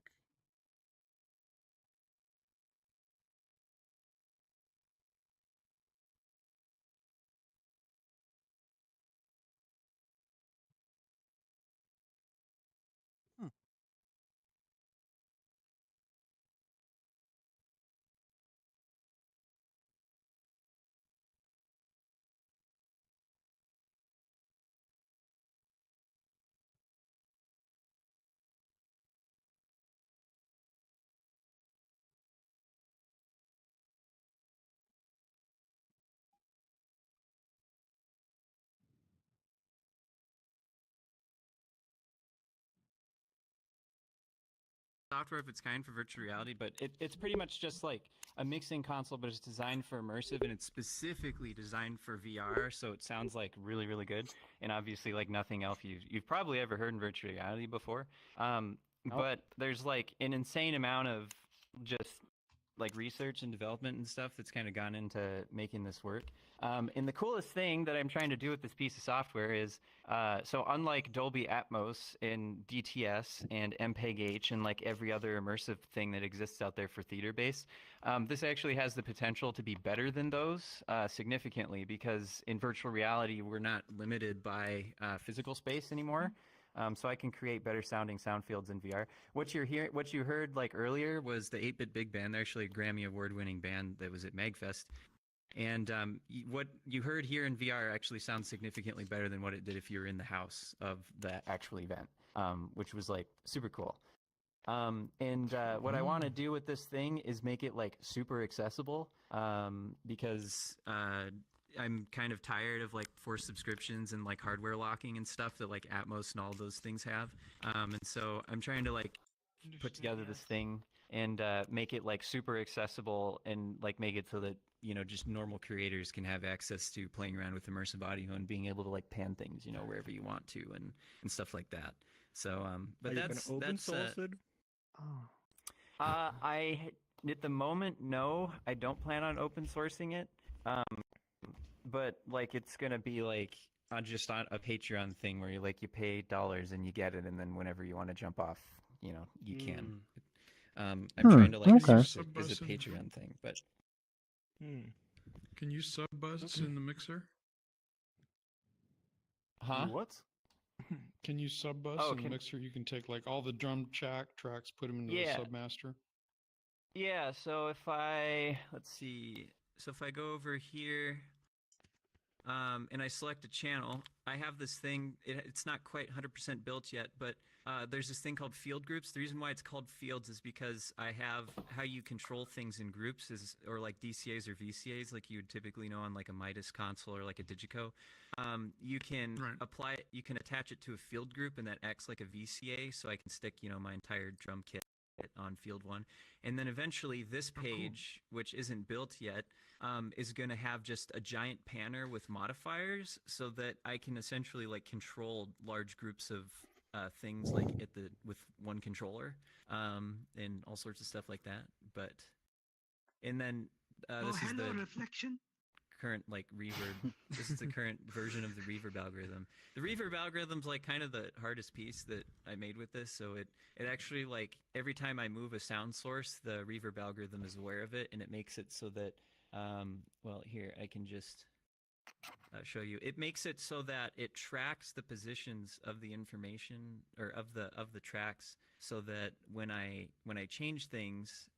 Software of its kind for virtual reality, but it's pretty much just like a mixing console, but it's designed for immersive, and it's specifically designed for VR, so it sounds like really, really good, and obviously like nothing else you've probably ever heard in virtual reality before. But there's like an insane amount of just like research and development and stuff that's kind of gone into making this work. And the coolest thing that I'm trying to do with this piece of software is, so unlike Dolby Atmos and DTS and MPEG-H and like every other immersive thing that exists out there for theater bass, this actually has the potential to be better than those significantly, because in virtual reality, we're not limited by physical space anymore. So I can create better sounding sound fields in VR. What you heard like earlier was the 8-Bit Big Band. They're actually a Grammy Award-winning band that was at MagFest. And what you heard here in VR actually sounds significantly better than what it did if you were in the house of the actual event, which was like super cool. What I want to do with this thing is make it like super accessible, because I'm kind of tired of like forced subscriptions and like hardware locking and stuff that like Atmos and all those things have. And so I'm trying to like put together this thing and make it like super accessible and like make it so that, you know, just normal creators can have access to playing around with immersive audio and being able to like pan things, you know, wherever you want to and stuff like that. So, but that's open source it? I at the moment, no, I don't plan on open sourcing it. But like it's gonna be like just on a Patreon thing where you pay dollars and you get it, and then whenever you want to jump off, you know, you can. I'm trying to like use it as a Patreon thing, but. Can you sub bus in the mixer? Huh? What? Can you sub bus in the mixer? You can take like all the drum tracks, put them into the submaster. Yeah. So if let's see. So if I go over here, and I select a channel, I have this thing. It's not quite 100% built yet, but there's this thing called field groups. The reason why it's called fields is because I have how you control things in groups or like DCAs or VCAs, like you would typically know on like a Midas console or like a Digico. You can apply it, you can attach it to a field group, and that acts like a VCA, so I can stick, my entire drum kit on field 1. And then eventually this page, which isn't built yet, is going to have just a giant panner with modifiers, so that I can essentially like control large groups of things like with one controller, and all sorts of stuff like that. And then this is the reflection. current like reverb. This is the current version of the reverb algorithm. The reverb algorithm's like kind of the hardest piece that I made with this. So it actually, like, every time I move a sound source, the reverb algorithm is aware of it, and it makes it so that well, here I can just show you. It makes it so that it tracks the positions of the information, or of the tracks, so that when I change things,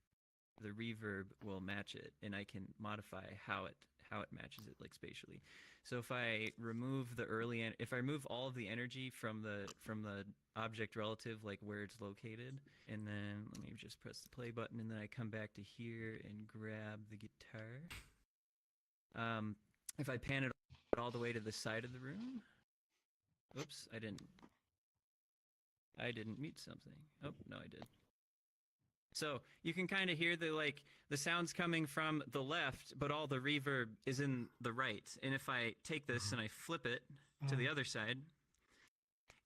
the reverb will match it, and I can modify how it matches it, like, spatially. So if I remove if I remove all of the energy from the object relative, like where it's located, and then let me just press the play button, and then I come back to here and grab the guitar. If I pan it all the way to the side of the room, oops, I didn't mute something. Oh, no, I did. So you can kind of hear the sounds coming from the left, but all the reverb is in the right. And if I take this and I flip it to the other side,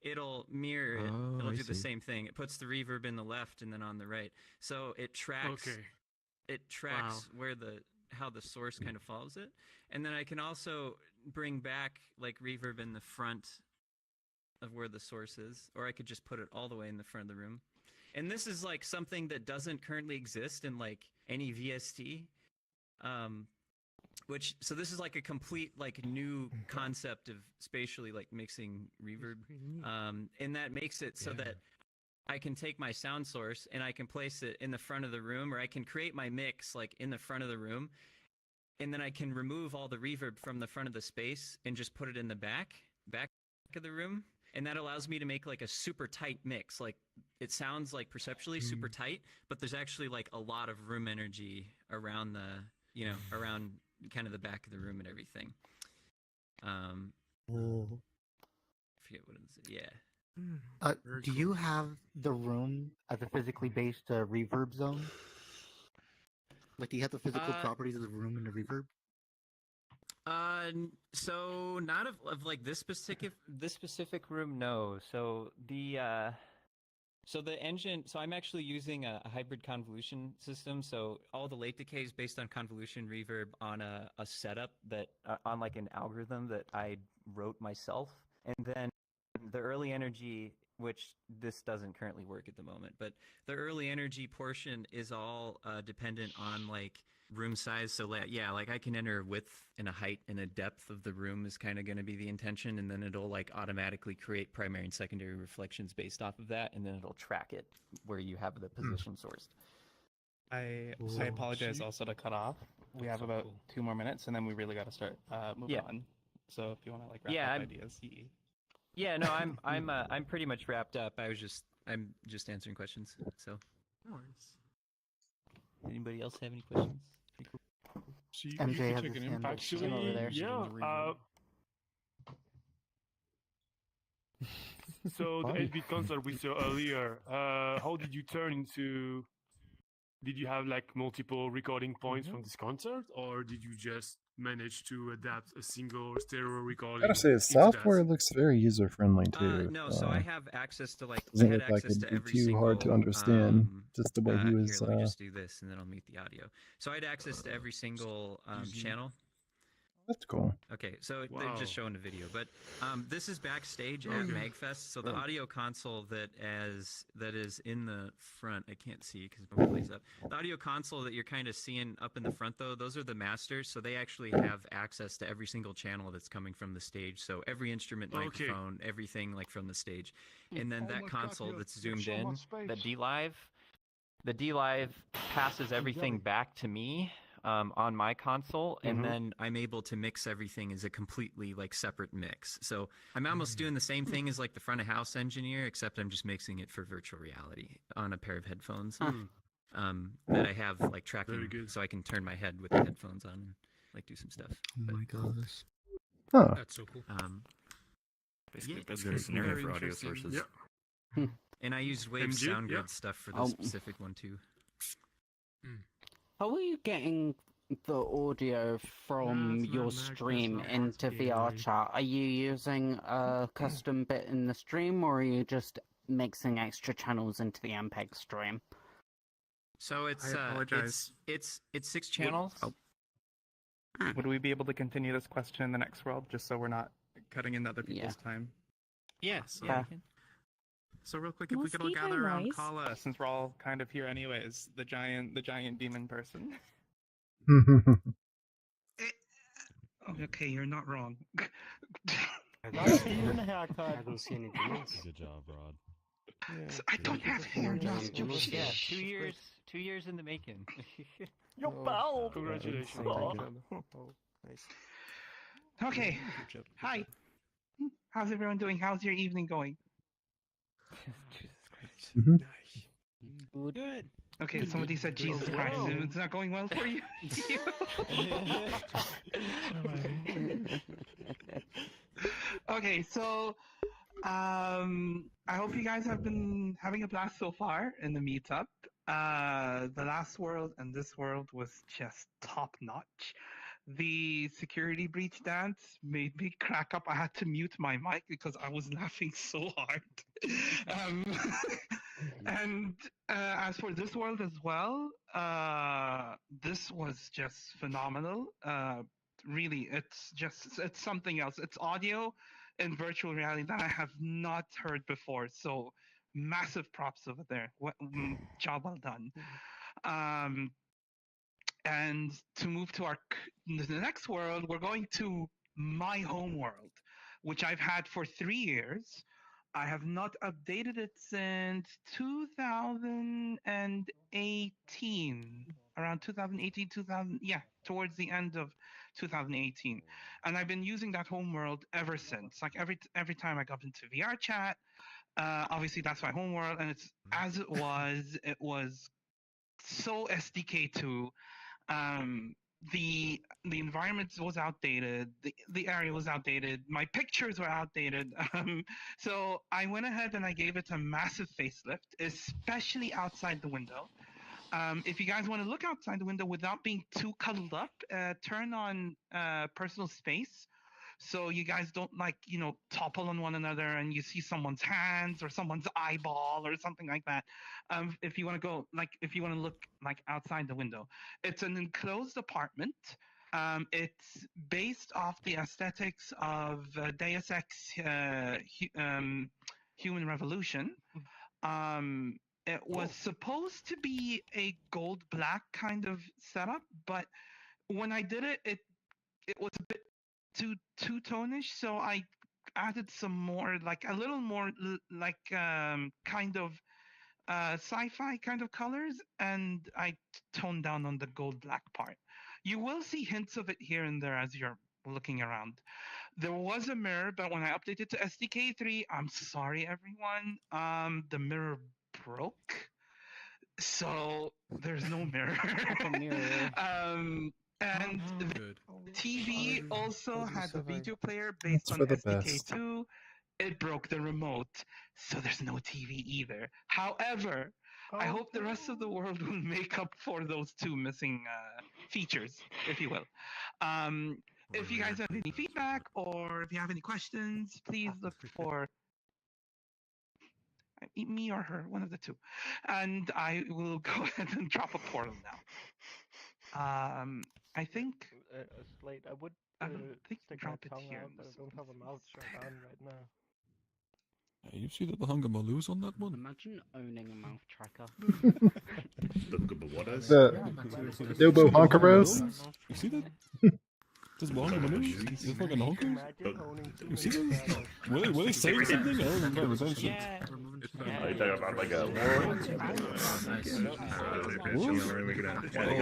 it'll mirror it. It'll do the same thing. It puts the reverb in the left and then on the right. So it tracks. Okay. It tracks how the source kind of follows it. And then I can also bring back like reverb in the front of where the source is, or I could just put it all the way in the front of the room. And this is like something that doesn't currently exist in like any VST. So this is like a complete like new concept of spatially like mixing reverb. And that makes it so that I can take my sound source and I can place it in the front of the room, or I can create my mix like in the front of the room, and then I can remove all the reverb from the front of the space and just put it in the back of the room. And that allows me to make like a super tight mix. Like it sounds like perceptually super tight, but there's actually like a lot of room energy around around kind of the back of the room and everything. I forget what it is. Yeah. Do you have the room as a physically based reverb zone? Like, do you have the physical properties of the room and the reverb? So not of like this specific room, no. So the engine. So I'm actually using a hybrid convolution system. So all the late decay is based on convolution reverb on a setup that on like an algorithm that I wrote myself, and then the early energy, which this doesn't currently work at the moment, but the early energy portion is all dependent on like room size. So like I can enter a width and a height and a depth of the room is kind of going to be the intention, and then it'll like automatically create primary and secondary reflections based off of that, and then it'll track it where you have the position sourced. I apologize also to cut off. We have about 2 more minutes, and then we really got to start moving on. So if you want to like wrap up ideas. Yeah, no, I'm pretty much wrapped up. I'm just answering questions. So. Anybody else have any questions? So you MJ can has take his an hand impact up over there. So the 8-bit concert we saw earlier, how did you turn into? Did you have like multiple recording points from this concert, or did you just manage to adapt a single stereo recording? I gotta say, the software looks very user friendly too. No, so I have access to like. Doesn't I had look like access it'd to be every too hard to single, understand. Just the way he was. Here, let me just do this, and then I'll mute the audio. So I had access to every single channel. That's cool. Okay, so they're just showing the video, but this is backstage at MagFest. So the audio console that is in the front, I can't see because my plays up. The audio console that you're kind of seeing up in the front, though, those are the masters. So they actually have access to every single channel that's coming from the stage. So every instrument, microphone, everything like from the stage, and then that console that's zoomed in, the D-Live passes everything back to me on my console, and Mhm. then I'm able to mix everything as a completely like separate mix. So I'm almost doing the same thing as like the front of house engineer, except I'm just mixing it for virtual reality on a pair of headphones that I have like tracking, so I can turn my head with the headphones on and like do some stuff. Oh my gosh. Huh. That's so cool. Basically, Yeah, that's there's just scenario very for audio interesting. sources. Yep. And I used Wave MG, SoundGrid yeah. stuff for Oh. this specific one too. How are you getting the audio from your stream into VRChat? Are you using a custom bit in the stream, or are you just mixing extra channels into the MPEG stream? So it's I apologize. it's 6 channels. Would we be able to continue this question in the next world, just so we're not cutting into other people's time? Yes. Yeah. we can. So real quick, if we could all Mosquito gather around noise. Qhala, since we're all kind of here anyways, the giant demon person. Okay, you're not wrong. Nice demon haircut. I don't see any demons. Good job, Rod. I don't have hair, just Yeah, 2 years in the making. Your bow. Congratulations. Nice. Okay. Hi. How's everyone doing? How's your evening going? Good. Okay, somebody said Jesus Christ. It's not going well for you? Okay, so I hope you guys have been having a blast so far in the meetup. The last world and this world was just top notch. The security breach dance made me crack up. I had to mute my mic because I was laughing so hard. And as for this world as well, this was just phenomenal. Really, it's something else. It's audio and virtual reality that I have not heard before. So massive props over there. Job well done. And to move to the next world, we're going to my home world, which I've had for 3 years. I have not updated it since 2018, around 2018, towards the end of 2018. And I've been using that home world ever since. Like every time I got into VRChat, obviously that's my home world, and it's as it was so SDK2. The environment was outdated. The area was outdated. My pictures were outdated. So I went ahead and I gave it a massive facelift, especially outside the window. If you guys want to look outside the window without being too cuddled up, turn on personal space, so you guys don't topple on one another and you see someone's hands or someone's eyeball or something like that. If you want to look like outside the window, it's an enclosed apartment. It's based off the aesthetics of Deus Ex Human Revolution. It was supposed to be a gold-black kind of setup, but when I did it, it was a bit too two-tonish, so I added some more, a little more kind of sci-fi kind of colors, and I toned down on the gold-black part. You will see hints of it here and there as you're looking around. There was a mirror, but when I updated to SDK3, I'm sorry everyone, the mirror broke, so there's no mirror. And the TV also had a video player based on SDK2. It broke the remote, so there's no TV either. However, I hope the rest of the world will make up for those two missing features, if you will. If you guys have any feedback or if you have any questions, please look for me or her, one of the two. And I will go ahead and drop a portal now. I think... Slate, I would think stick my drop it tongue here out, in but I this don't have a mouth shut on right now. You see that the Hungamaloo's on that one? Imagine owning a mouth tracker. The Dubo Honkeros? You see that? This Hungamaloo? This fucking honker? You see that? Were they saying something? I don't remember. Yeah. you talking about like a war?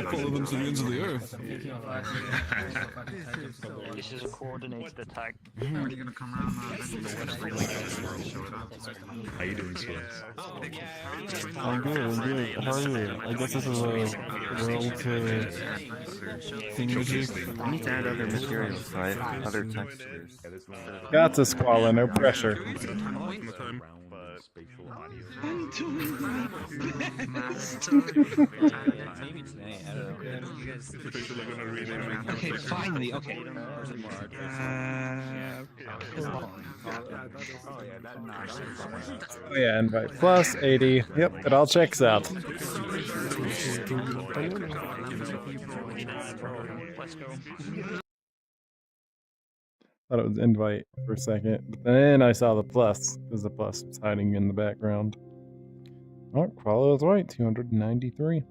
Follow them to the ends of the earth. This is a coordinated attack. Already gonna come around How you doing, Swiss? I'm good. How are you? I guess this is a world thingamajig. We need to add other materials, right? Other textures. Got to Qhala, no pressure. I'm doing my best. Okay, finally, okay. Oh yeah, invite plus 80. Yep, it all checks out. Thought it was invite for a second, but then I saw the plus, because the plus was hiding in the background. Oh, Qhala was right, 293.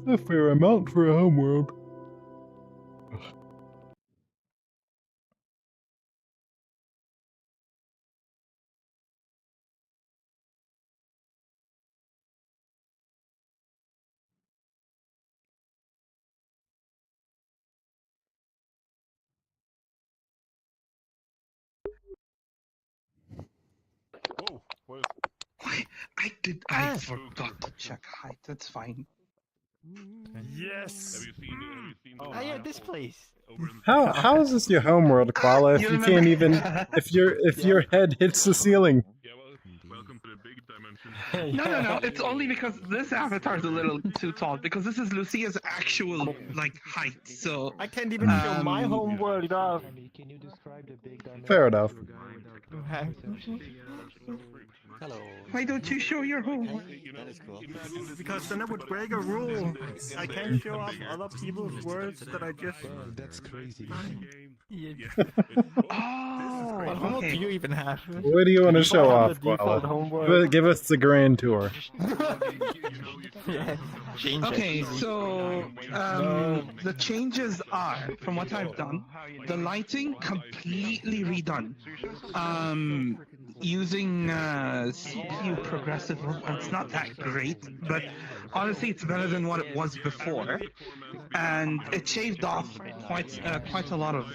A fair amount for a homeworld. Whoa, what is... I forgot to check height, that's fine. Yes! Have you seen Oh yeah, this place. How is this your homeworld, Qhala? If you can't even if your head hits the ceiling. Yeah, well, welcome to the big dimension. No, it's only because this avatar is a little too tall, because this is Lucia's actual, like, height, so... I can't even show my homeworld off. Can you describe the big dimension? Fair enough. Hello. Why don't you show your home? That is cool. Because then I would break a rule. I can't show off other people's words that I just. That's crazy. Oh, What homework do you even have? What do you want to show have off, the default Qhala? homeworld. Give us the grand tour. Yeah, change it. Okay, so the changes are, from what I've done, the lighting completely redone. Using CPU progressive, it's not that great, but honestly it's better than what it was before, and it shaved off quite a lot of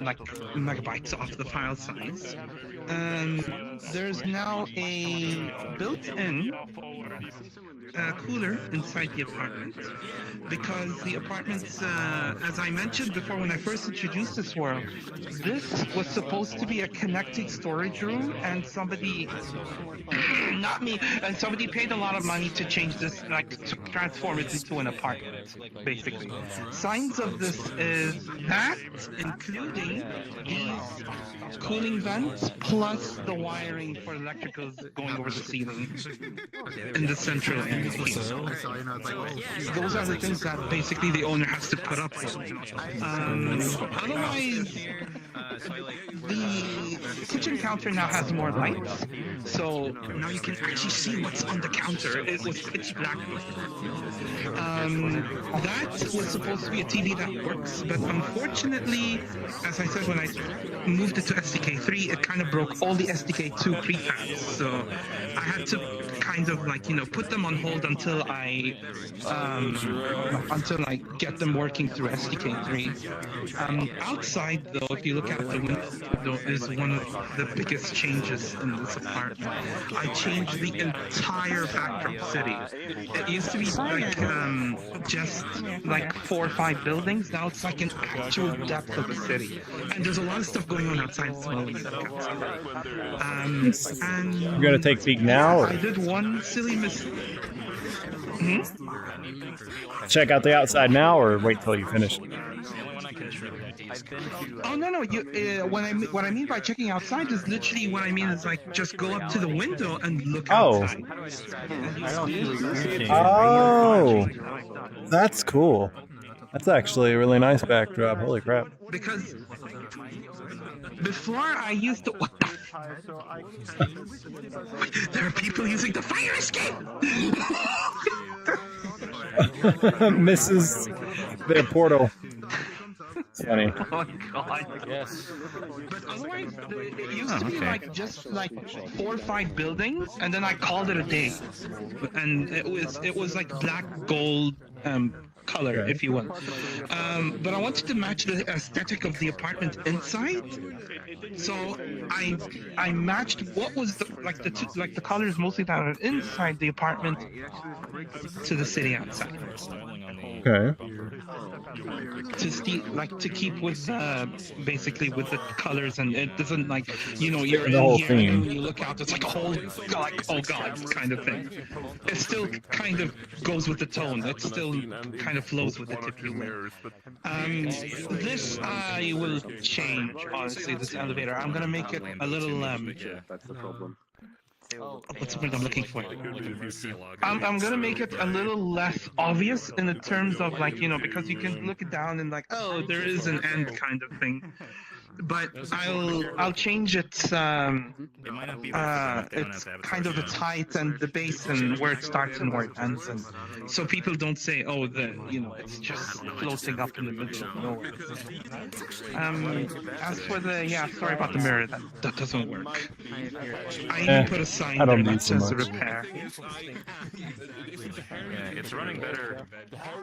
like megabytes off the file size. There's now a built-in cooler inside the apartment, because the apartments, as I mentioned before when I first introduced this world, this was supposed to be a connected storage room, and somebody, not me, and somebody paid a lot of money to change this, like to transform it into an apartment, basically. Signs of this is that, including these cooling vents, plus the wiring for electricals going over the ceiling in the central area. Those are the things that basically the owner has to put up with. Otherwise, the kitchen counter now has more lights, so now you can actually see what's on the counter. It was pitch black before. That was supposed to be a TV that works, but unfortunately, as I said, when I moved it to SDK3, it kind of broke all the SDK2 prefabs, so I had to kind of like, you know, put them on hold until I get them working through SDK3. Outside though, if you look at the window, is one of the biggest changes in this apartment. I changed the entire backdrop city. It used to be like just like 4 or 5 buildings. Now it's like an actual depth of a city, and there's a lot of stuff going on outside as well. And You're gonna take a peek now, or I did one silly mistake. check out the outside now, or wait till you finish? Oh no! You what I mean by checking outside is literally what I mean is like just go up to the window and look outside. Oh, that's cool. That's actually a really nice backdrop. Holy crap! Because before I used to. There are people using the fire escape. Their portal. Funny. Oh god. Yes. But otherwise, it used to be like just like 4 or 5 buildings, and then I called it a day. And it was like black gold color, if you will. But I wanted to match the aesthetic of the apartment inside. So I matched what was the colors mostly that are inside the apartment to the city outside. Okay. To keep with basically with the colors, and it doesn't like you're The whole in here theme. and you look out, it's like a whole oh god kind of thing. It still kind of goes with the tone. It still kind of flows with it, if you will. This I will change. Honestly, this elevator, I'm gonna make it a little That's the problem. what's the word I'm looking for? I'm gonna make it a little less obvious in the terms of like because you can look it down and like, oh, there is an end kind of thing. But I'll change it. It's kind of the height and the base and where it starts and where it ends, and so people don't say, oh, it's just floating up in the middle of nowhere. As for the sorry about the mirror, that doesn't work. I even put a sign I don't there need that so says much. repair. Yeah, it's running better.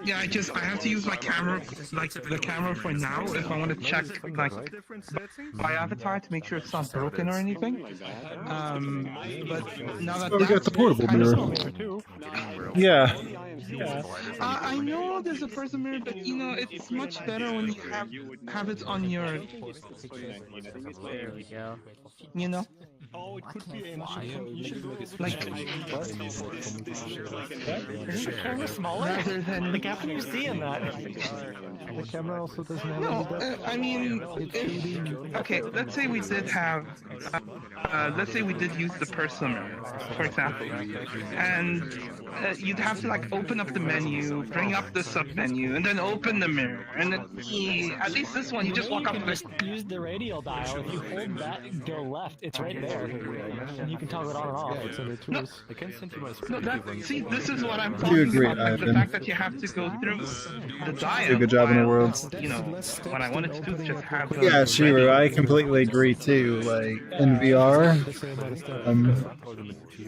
Yeah, I have to use my camera, like the camera for now, if I want to check like my avatar to make sure it's not broken or anything. But now that Oh, we got that's the portable kind of mirror. Yeah. I know there's a person mirror, but it's much better when you have it on your. There we go. Oh, it could be Like, Isn't the camera smaller? rather than Like, how can you see in that? The camera also doesn't have no, any depth. I mean, okay, let's say we did have, let's say we did use the personal mirror, for example, and you'd have to like open up the menu, bring up the sub menu, and then open the mirror, and then at least this one you just walk up to Just use the radial dial. If you hold that and go left, it's right there. And you can toggle it on and off. Yeah, it's under tools. I can send you my see, this is what I'm You talking agree, about, like the Ivan. fact that you have to go through the dial. Do a good job in the while, world. What I wanted to do is just have the Yeah, Shiru, I completely agree too. Like in VR,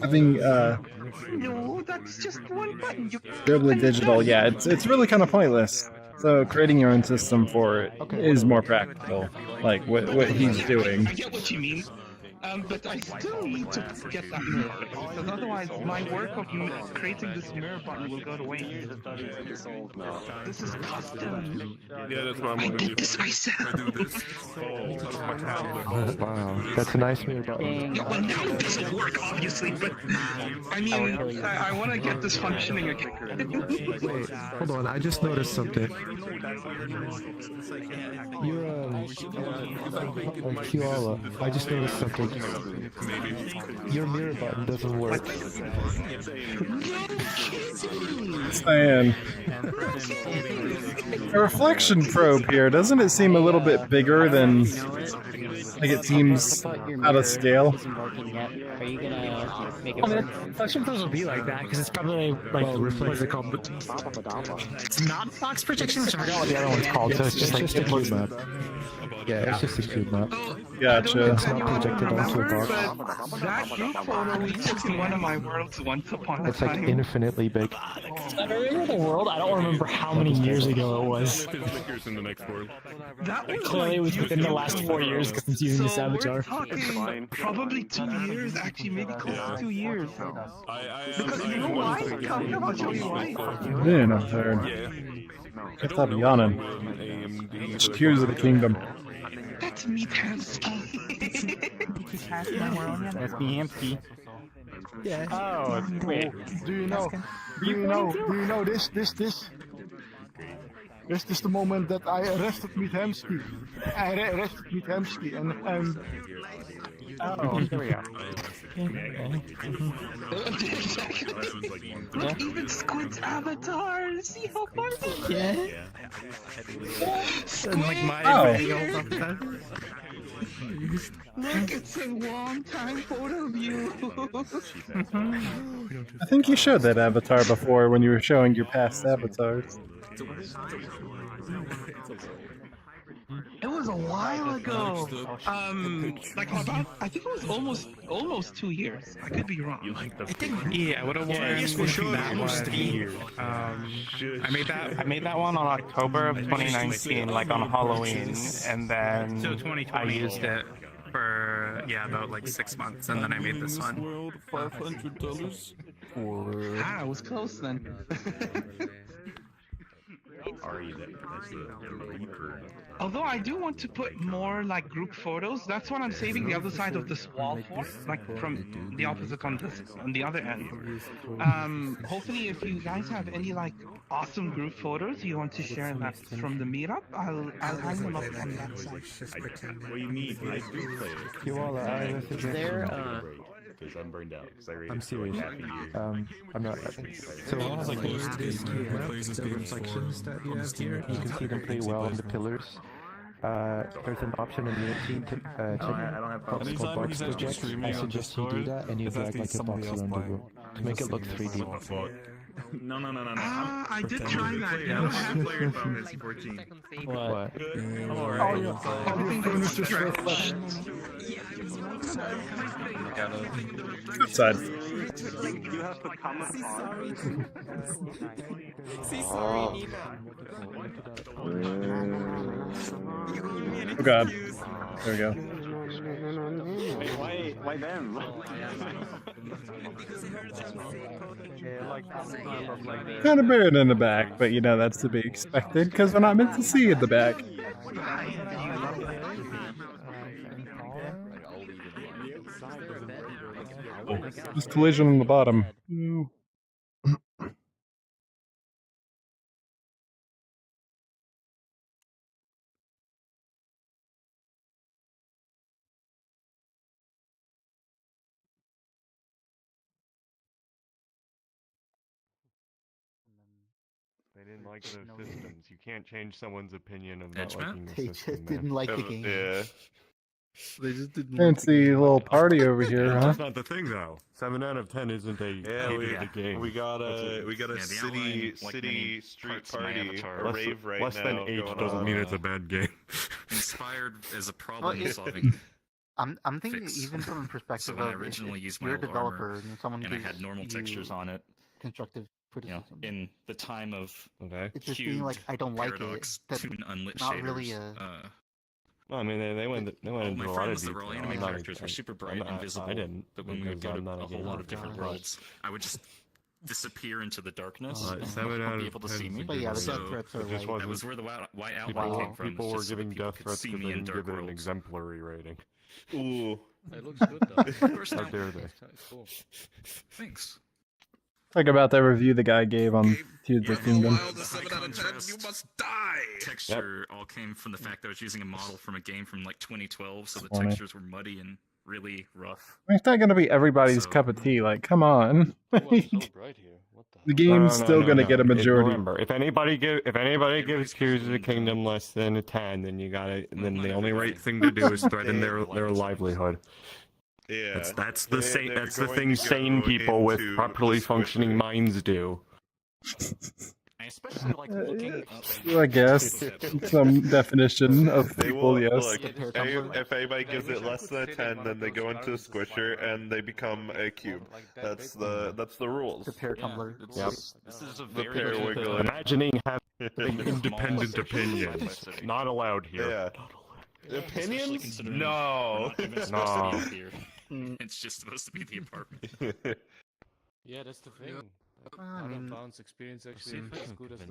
having No, that's just one button. purely digital, yeah, it's really kind of pointless. So creating your own system for it is more practical, like what he's doing. I get what you mean. But I still need to get that mirror, because otherwise my work of creating this mirror button will go to waste. This is custom. Yeah, that's what I'm I gonna do. did this myself. Wow, that's a nice mirror button. Yeah, well, now it doesn't work, obviously, but I mean, I want to get this functioning again. Wait, hold on, I just noticed something. You're Qhala, I just noticed something. Your mirror button doesn't work. Stan. A reflection probe here, doesn't it seem a little bit bigger than like it seems out of scale? Are you gonna make it I mean, work? reflection probes will be like that because it's probably like what is it called? It's not box projection, which I forgot what the other one's called. So it's just like a cube map. Yeah, it's just a cube map. Gotcha. It's not projected onto a box. But that group photo we took in one of my worlds once upon a It's like time. infinitely big. I remember the world. I don't remember how many years ago it was. In the next world. That was Clearly, it was within the last 4 years because it's using this so avatar. we're talking probably 2 years, actually, maybe close to 2 years. Because you know why? I'll tell you why. Yeah, no, third. Get that yawning. Tears of the Kingdom. That's me, Tansky. That's me empty. Yeah. Oh, wait. Do you know this? This is the moment that I arrested Meetup. I arrested Meetup and Oh, here we go. Look, even Squid's avatar. See how far that is? Squid. Like my Look, it's a long time photo of you. I think you showed that avatar before when you were showing your past avatars. It was a while ago. Like about, I think it was almost 2 years. I could be wrong. Yeah, I would have worn that one. I made that one on October of 2019, like on Halloween, and then I used it for about like 6 months, and then I made this one. $500 for. Ah, I was close then. Although I do want to put more like group photos, that's what I'm saving the other side of this wall for, like from the opposite on the other end. Hopefully, if you guys have any like awesome group photos you want to share that from the meetup, I'll hang them up on that side. What do you mean? I do play it. Qhala, Is there because I'm burned out. I'm serious. I'm not. So the reflections that you have here, you can see them pretty well on the pillars. There's an option in Unity to check. It's called box project. I suggest you do that, and you drag like a box around the room to make it look 3D. No. I did try that. You know, player bonus 14. What? Everything goes to stretch. Good side. You have to comment on. Oh god. There we go. Why them? Kind of buried in the back, but you know that's to be expected because we're not meant to see in the back. Oh, just collision on the bottom. Ooh. They didn't like the systems. You can't change someone's opinion of not liking the They system. just didn't like the game. Yeah. They just didn't. Fancy little party over here, huh? That's not the thing, though. 7 out of 10 isn't a hate of the game. We got a city street party, a rave right less now. Less than 8 doesn't mean it's a bad game. Inspired as a problem-solving. I'm thinking even from a perspective when I of originally used you're my a developer and someone and I gives had normal you textures on it. Constructive criticism. In the time of it's just being like I don't like it. That's unlit not shaders. really a. Well, I mean, they went into my a lot friend of was the detail. raw anime characters were super bright and visible. I didn't. But when we would go to I'm not a whole lot of different worlds, I would just disappear into the darkness. 7 out be of able to 10 see me. But yeah, the so death threats are like. that was where the white outline came from. People were just so giving people death could threats see because me they in didn't dark give it an worlds. exemplary rating. Ooh. It looks good though. How dare they? Cool. Thanks. Talk about that review the guy gave on Tears of the Kingdom. You must die. Texture all came from the fact that I was using a model from a game from like 2012, so the Funny. textures were muddy and really rough. It's not gonna be everybody's cup of tea. Like, come on. The game's still gonna get a majority. Remember, if anybody gives Tears of the Kingdom less than a 10, then then the only right thing to do is threaten their livelihood. Yeah. That's the thing sane people with properly functioning minds do. I especially like looking up. I guess some definition of people. Yes. Look, if anybody gives it less than a 10, then they go into a squisher and they become a cube. That's the rules. The pear tumbler. Yep. This is a The very pear good wiggler. Imagining having independent opinions. Not allowed here. Yeah. Opinions? considering No. we're not even supposed to be here. It's just supposed to be the apartment. Yeah, that's the thing. I mean, Val's experience actually as good as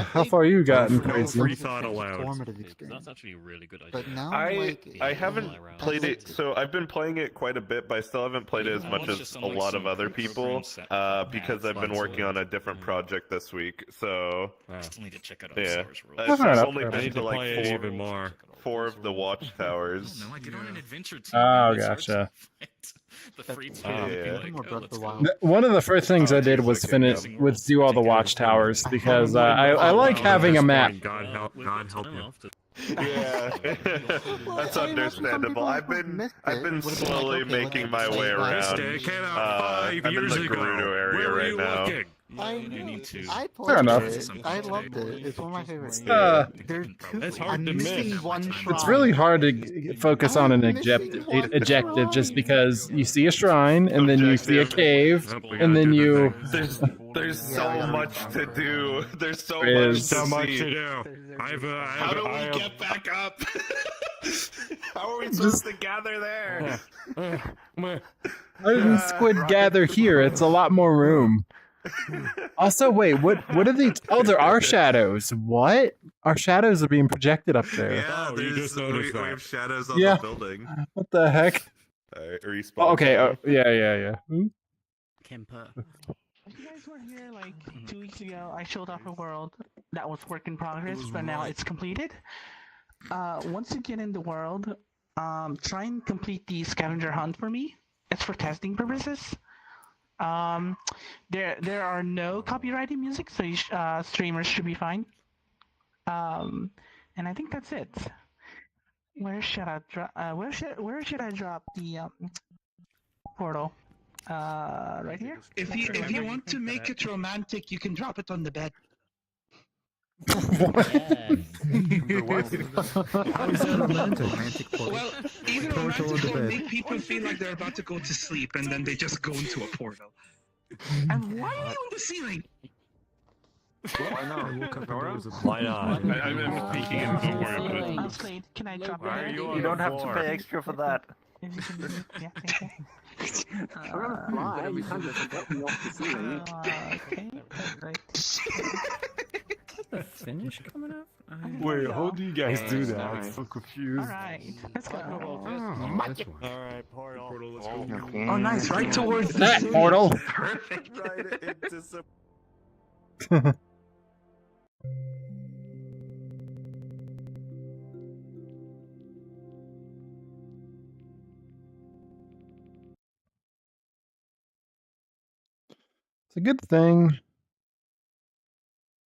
How far you gotten, Crazy? Free thought allowed. formative experience. That's actually a really good idea. But now, I haven't played it, so I've been playing it quite a bit, but I still haven't played it as much as a lot of other people, because I've been working on a different project this week. So Still need to check out yeah, Star I've only I been need to to play like it even more. 4 of the watchtowers. No, I get on an adventure team. Oh, and it starts gotcha. the free One of the first things I did was do all the watchtowers because I like having a map. God help you. Yeah, that's understandable. I've been slowly making my way around. About 5 I'm in years the ago. Gerudo area Where were right you now. looking? You need to. I Fair played enough. it. I loved it. It's one of my favorites. There's two. It's hard I'm to missing miss. one shrine. It's really hard to focus on an ejective just because you see a shrine and then you see a cave and then you. There's so much to do. There's so There's much to to see. do. How do we get back up? How are we supposed to gather there? How did squid gather here? It's a lot more room. Also, wait, what are these? Oh, there are shadows. What? Our shadows are being projected up there. Yeah, you just noticed we that. have shadows on Yeah. the building. What the heck? Respawn. Oh, okay. Oh, yeah. Kemper. If you guys were here like 2 weeks ago, I showed off a world that was work in progress, but now it's completed. Once you get in the world, try and complete the scavenger hunt for me. It's for testing purposes. There are no copyrighted music, so streamers should be fine. And I think that's it. Where should I drop? Where should I drop the portal? Right here. If you want to make it romantic, you can drop it on the bed. How is that romantic? Well, either romantic or make people feel like they're about to go to sleep, and then they just go into a portal. And why are you on the ceiling? Why not? Why not? I'm speaking in don't worry about it. Slade, can I drop Why are it? you on You don't the have to floor? pay extra for that. If you can do it. Yeah, thank you. We're gonna fly. You can't just get me off the ceiling. Okay, right. The finish coming up? Wait, how do you guys do that? nice. I'm so confused. Alright, let's go. Alright, portal. Let's go. Oh, nice, right towards the That ceiling. portal. Perfect. Right into some. It's a good thing.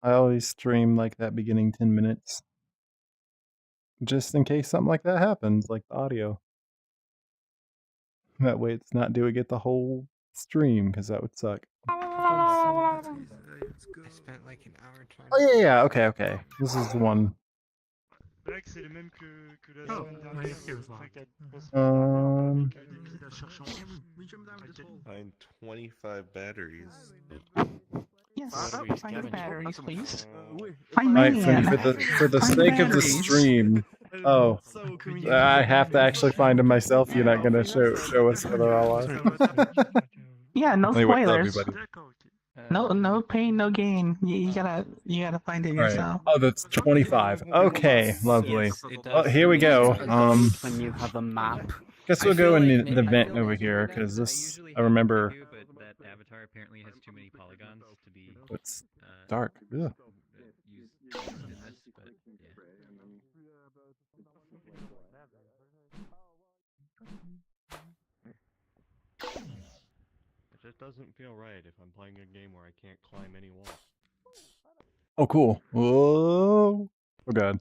I always stream like that beginning 10 minutes. Just in case something like that happens, like the audio. That way it's not doing it the whole stream, because that would suck. I spent like an hour trying Oh yeah, okay. This is the one. Find 25 batteries. Yes, find the batteries, please. Alright, for the sake of the stream. Oh, I have to actually find them myself. You're not gonna show us where they all are. Yeah, no Anyway, love spoilers. you, buddy. No pain, no gain. You gotta find it All right. yourself. Oh, that's 25. Okay, lovely. Yes, it does. Well, here we go. When you have a map. Guess we'll go in the vent over here because this I remember. But that avatar apparently has too many polygons to be. It's dark. Ugh. used in this, but yeah. It just doesn't feel right if I'm playing a game where I can't climb any walls. Oh, cool. Whoa. Oh, God.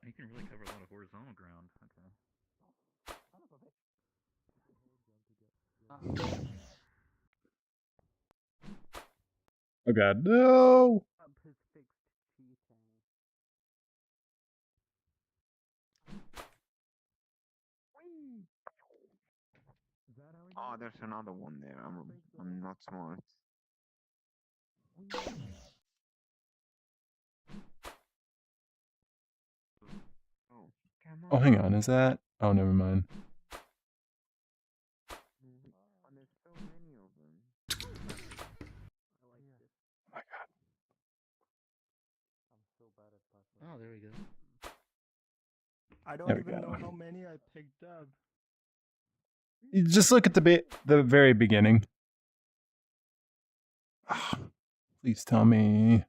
You can really cover a lot of horizontal ground. Oh, God. No. Oh, there's another one there. I'm not smart. Oh, hang on. Is that? Oh, never mind. Oh, there we go. I don't There we even go. know how many I picked up. You just look at the very beginning. Please tell me.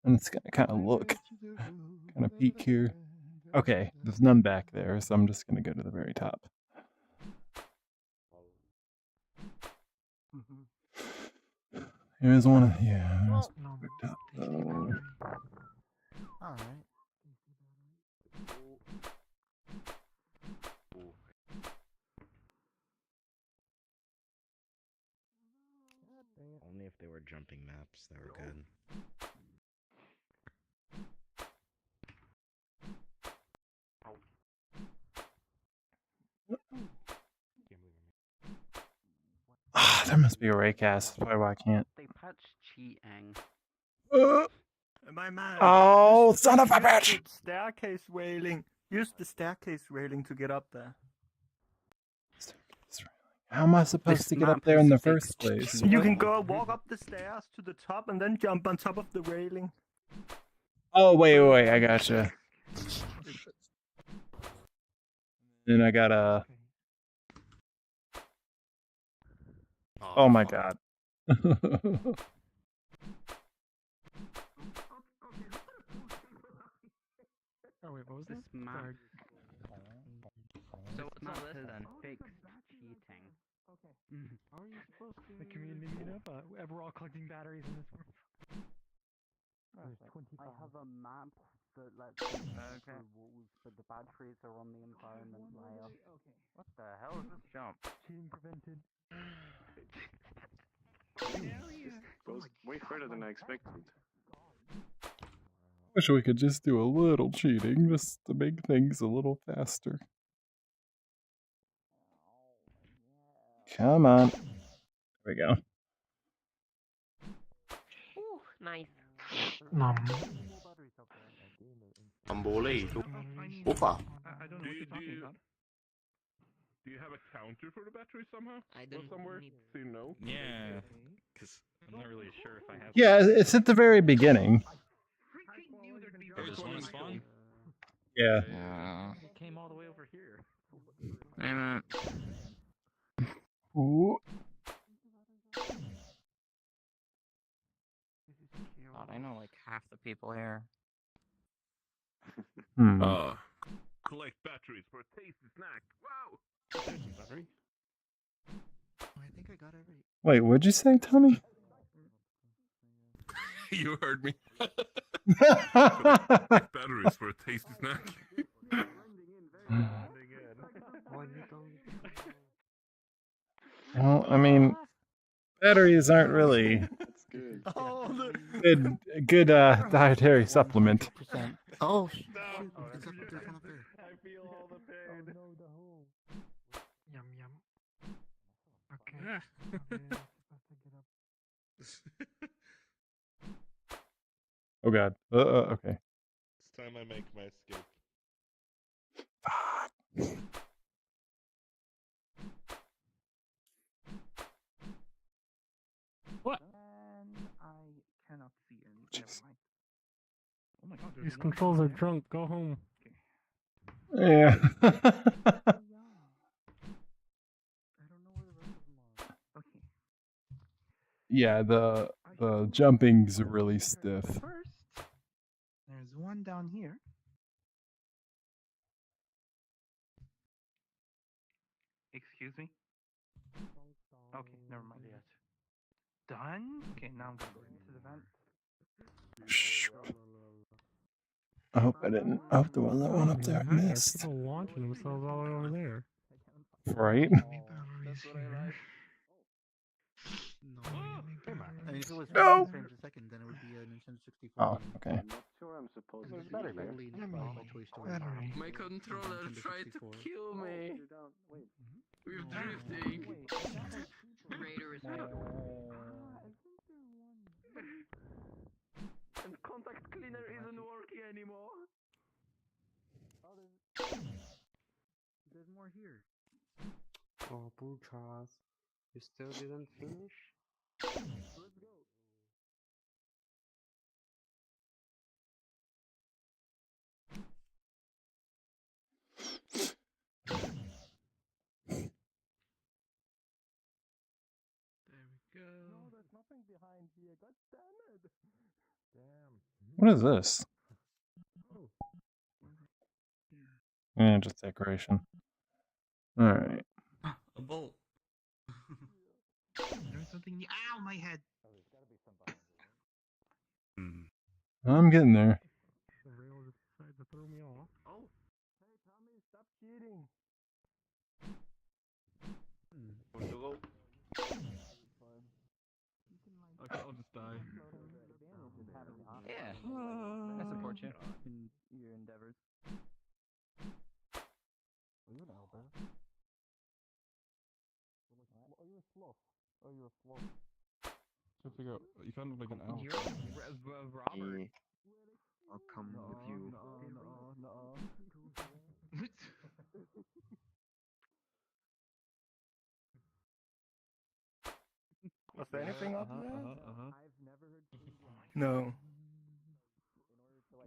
I'm just gonna kind of look, kind of peek here. Okay, there's none back there, so I'm just gonna go to the very top. There's one. Yeah. There's one picked up, though. Alright. Only if they were jumping maps that were good. There must be a raycast. That's probably why I can't. They patched cheating. My man. Oh, Use son of a the bitch! Staircase railing. Use the staircase railing to get up there. How am I supposed to get up there in the first place? You can go walk up the stairs to the top and then jump on top of the railing. Oh, wait. I gotcha. Then I gotta. Oh my god. Oh wait, what was this? Map. So what's all this then? Fixed cheating. How are you supposed to? The community meetup? We're all collecting batteries in this room. I have a map that lets you go through walls, but the batteries are on the environment layer. What the hell is this jump? Cheating prevented. Goes way further than I expected. Wish we could just do a little cheating just to make things a little faster. Come on. There we go. Ooh, nice. Ambolito. Opa. I don't know what you're talking about. Do you have a counter for the battery somehow? I don't somewhere? So you know? Yeah, because I'm not really sure if I have. Yeah, it's at the very beginning. There's one spawn. Yeah. It came all the way over here. Ooh. God, I know like half the people here. Collect batteries for a tasty snack. Wow! There's a battery. I think I got every. Wait, what'd you say, Tommy? You heard me. Collect batteries for a tasty snack. Well, I mean, batteries aren't really good dietary supplement. Oh, shoot. It's up there, one up there. I feel all the pain. Yum yum. Okay. Oh god. Okay. It's time I make my escape. What? I cannot see any. Never mind. Oh my god, these controls are drunk. Go home. Yeah. Yeah, the jumping's really stiff. First, there's one down here. Excuse me? Okay, never mind. Done? Okay, now I'm going into the vent. I hope I didn't. I hope there was that one up there I missed. People launching themselves all the way over there. Right? I mean, if it was No. frames a second, then it would be a Nintendo 64. Oh, okay. I'm not sure I'm supposed to be Better here. by Toy Story. My controller tried to kill me. Wait. We're drifting. Raider is And contact cleaner isn't working anymore. There's more here. Oh, poor Charles. You still didn't finish? Let's go. There we go. No, there's nothing behind here. God damn it. Damn. What is this? Yeah, just decoration. Alright. A bolt. There's something. Ow, my head. I'm getting there. The rail just decided to throw me off. Oh! Hey, Tommy, stop cheating! Okay, I'll just die. Yeah, I support you in your endeavors. Are you an Albert? Are you a sloth? Oh, you're a sloth. So figure out, you kind of look like an owl. You're Robert. I'll come with you. No. Was there anything up there? I've never heard. No.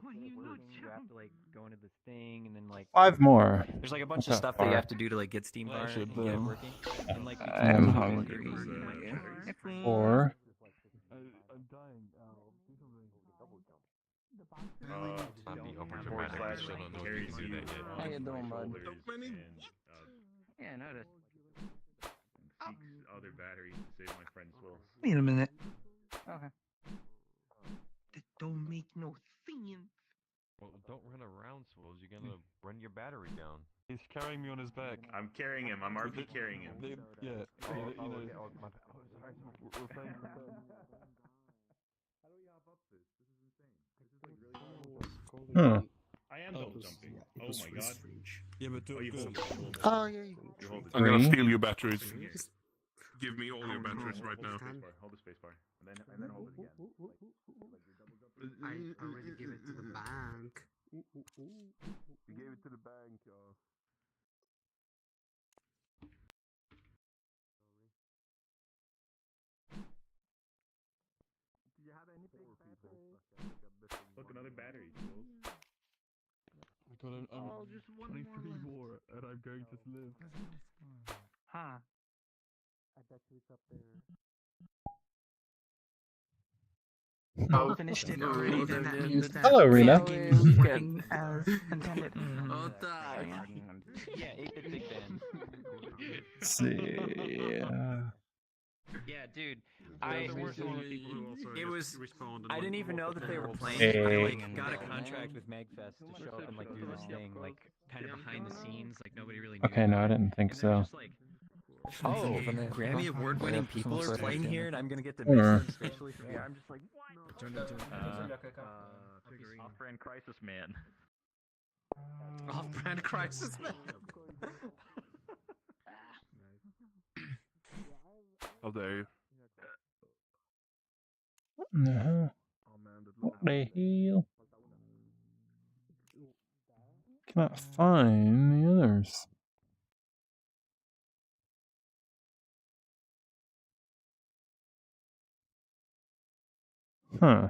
Well, you know, You have to like go into this thing and then like 5 more. There's like a bunch Not of that stuff that you far. have to do to like get Steam Bar and get it working. And like I am hungry. 4. I'm dying. Do something. Double jump. Not the overdramatic. I still don't know if you can do that yet. How you doing, bud? Yeah, I noticed. Other batteries to save my friend's will. Wait a minute. Okay. That don't make no sense. Well, don't run around, Swills. You're gonna run your battery down. He's carrying me on his back. I'm carrying him. I'm RP carrying him. Yeah, you know. We're playing. How do we hop up this? This is insane. This is like really Huh. I am double jumping. Oh my god. Yeah, but Oh, you hold it. You hold it. Oh, yeah. You hold it. I'm gonna Three. steal your batteries. Give me all your batteries right now. Hold the space bar. And then hold it again. I already gave it to the bank. You gave it to the bank, y'all. Do you have any big batteries? Look, another battery. I'm just 23 more, and I'm going to live. Huh. I bet you it's up there. Oh, finished it already. Then that means that Hello, Rena. the game is working as intended. Oh, die. Yeah, 8-bit Big Band. Let's see. Yeah, dude. It was. I didn't even know that they were playing. Hey. I like got a contract with Magfest to show up and like do this thing, like kind of behind the scenes, like nobody really knew. Okay, no, I didn't think And then so. just like, oh, Grammy Award-winning people are playing here, and I'm gonna get to Sure. mix them especially for me. I'm just like, Off-brand Crisis Man. Off-brand Crisis Man. How dare you? No. What the hell? Cannot find the others. Huh.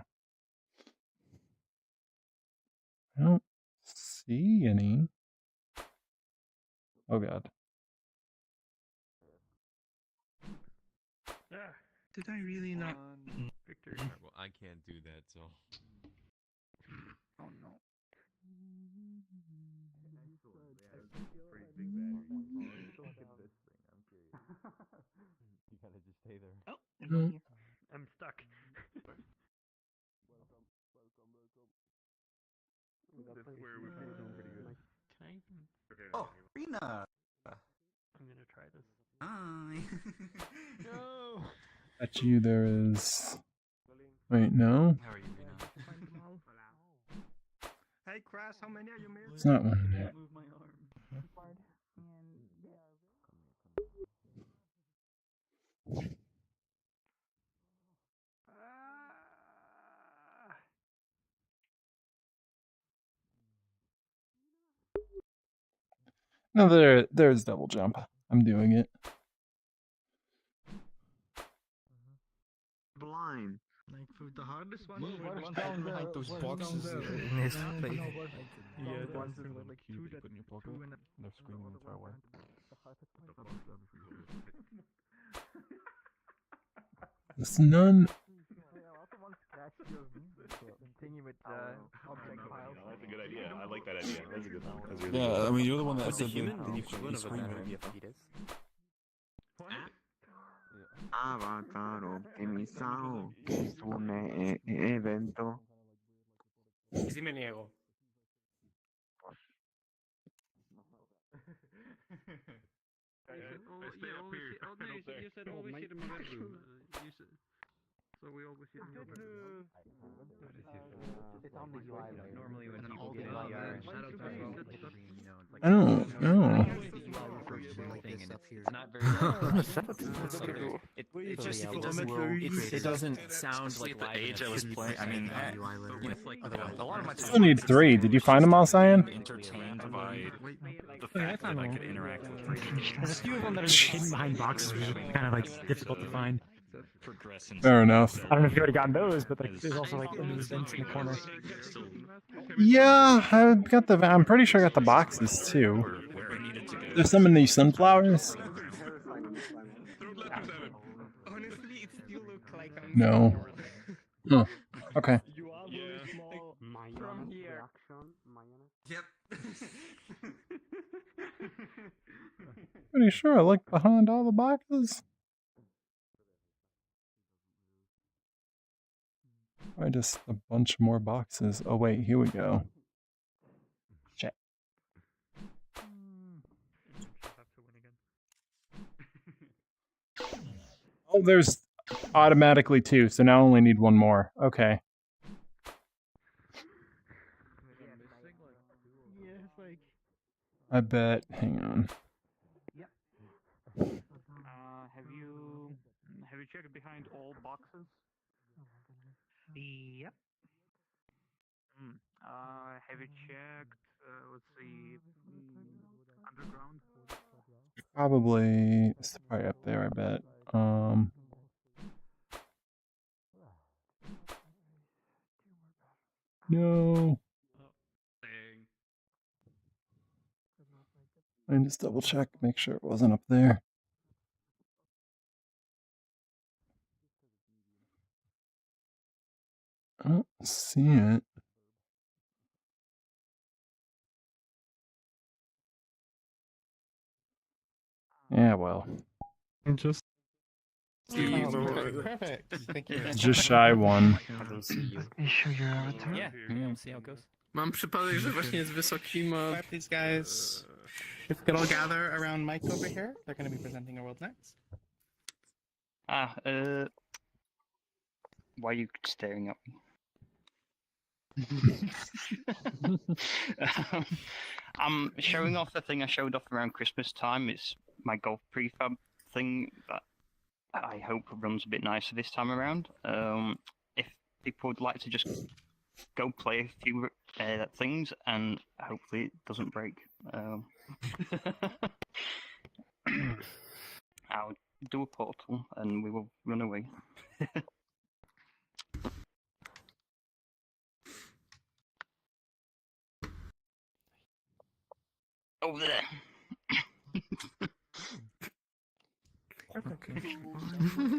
I don't see any. Oh god. Did I really not? Victory. Well, I can't do that, so. Oh no. you gotta just stay there. Oh, I'm stuck. Oh, Rena. I'm gonna try this. Hi. No. Bet you there is. Wait, no. How are you, Rena? Hey, Crash, how many are you missing? It's not one yet. Move my arm. No, there's double jump. I'm doing it. Blind. Like for the hardest one. Down behind those boxes in his face. Yeah, the ones that like you put in your pocket. They're screaming far away. There's none. That's a good idea. I like that idea. That's a good one. That's a good Yeah, I mean, you're the one that What's the said human? that The you equivalent of a screaming. battery. avatar optimizado, que es un evento. Y si me niego. You said always sit in my bedroom. So we always sit in your bedroom. It's on the UI layer. Normally when people get get VR VR, shadow I don't know. It's not very. It's just it doesn't sound like the age I was playing. I mean, a lot of my Still need 3. Did you find them all, Cyan? entertained by the fact that I could interact with. There's a few of them that are hidden behind boxes, which is kind of like difficult to find. Fair enough. I don't know if you already got those, but like, there's also like in these vents in the corner. Yeah, I've got the. I'm pretty sure I got the boxes too. There's some in these sunflowers. Honestly, it still looks like I'm No. Huh. Okay. From here. Yep. Pretty sure I looked behind all the boxes. I just a bunch more boxes. Oh wait, here we go. Check. Oh, there's automatically 2, so now I only need 1 more. Okay. I bet. Hang on. Have you checked behind all boxes? Yep. Have you checked, let's see, underground? Probably it's probably up there, I bet. No. I just double check, make sure it wasn't up there. I don't see it. Yeah, well. Just Perfect. Thank you. Just shy 1. Show your avatar. Yeah, we'll see how it goes. Mam przypadek, że właśnie jest wysokim. These guys, if we could all gather around Mike over here, they're going to be presenting our world next. Why are you staring at me? I'm showing off the thing I showed off around Christmas time. It's my golf prefab thing that I hope runs a bit nicer this time around. If people would like to just go play a few things, and hopefully it doesn't break. I'll do a portal and we will run away. Over there. Okay. I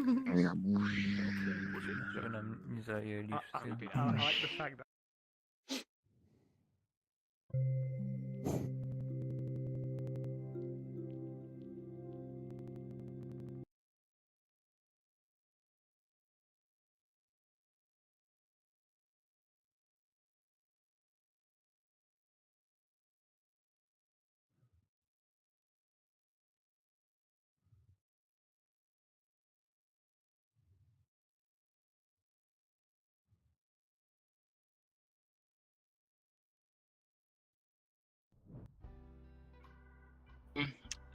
like the fact that.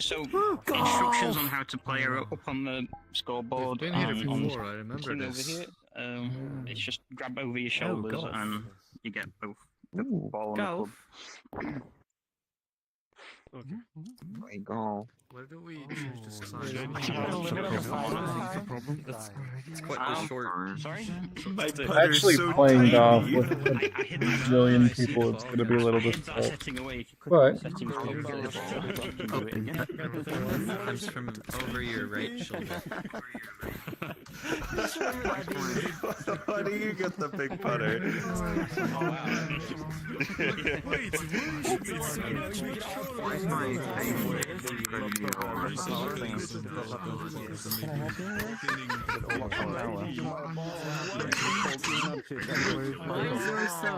So, instructions on how to play are up on the scoreboard. Been here on before, I remember thing this. Over here. It's just grab over your shoulders golf. and you get both the ball and golf. the club. Okay. My golf. Why don't we change the sign? It's quite short. Sorry? Actually playing golf with a bajillion people, it's going to be a little difficult. But Comes from over your right shoulder. Why do you get the big putter? Where's my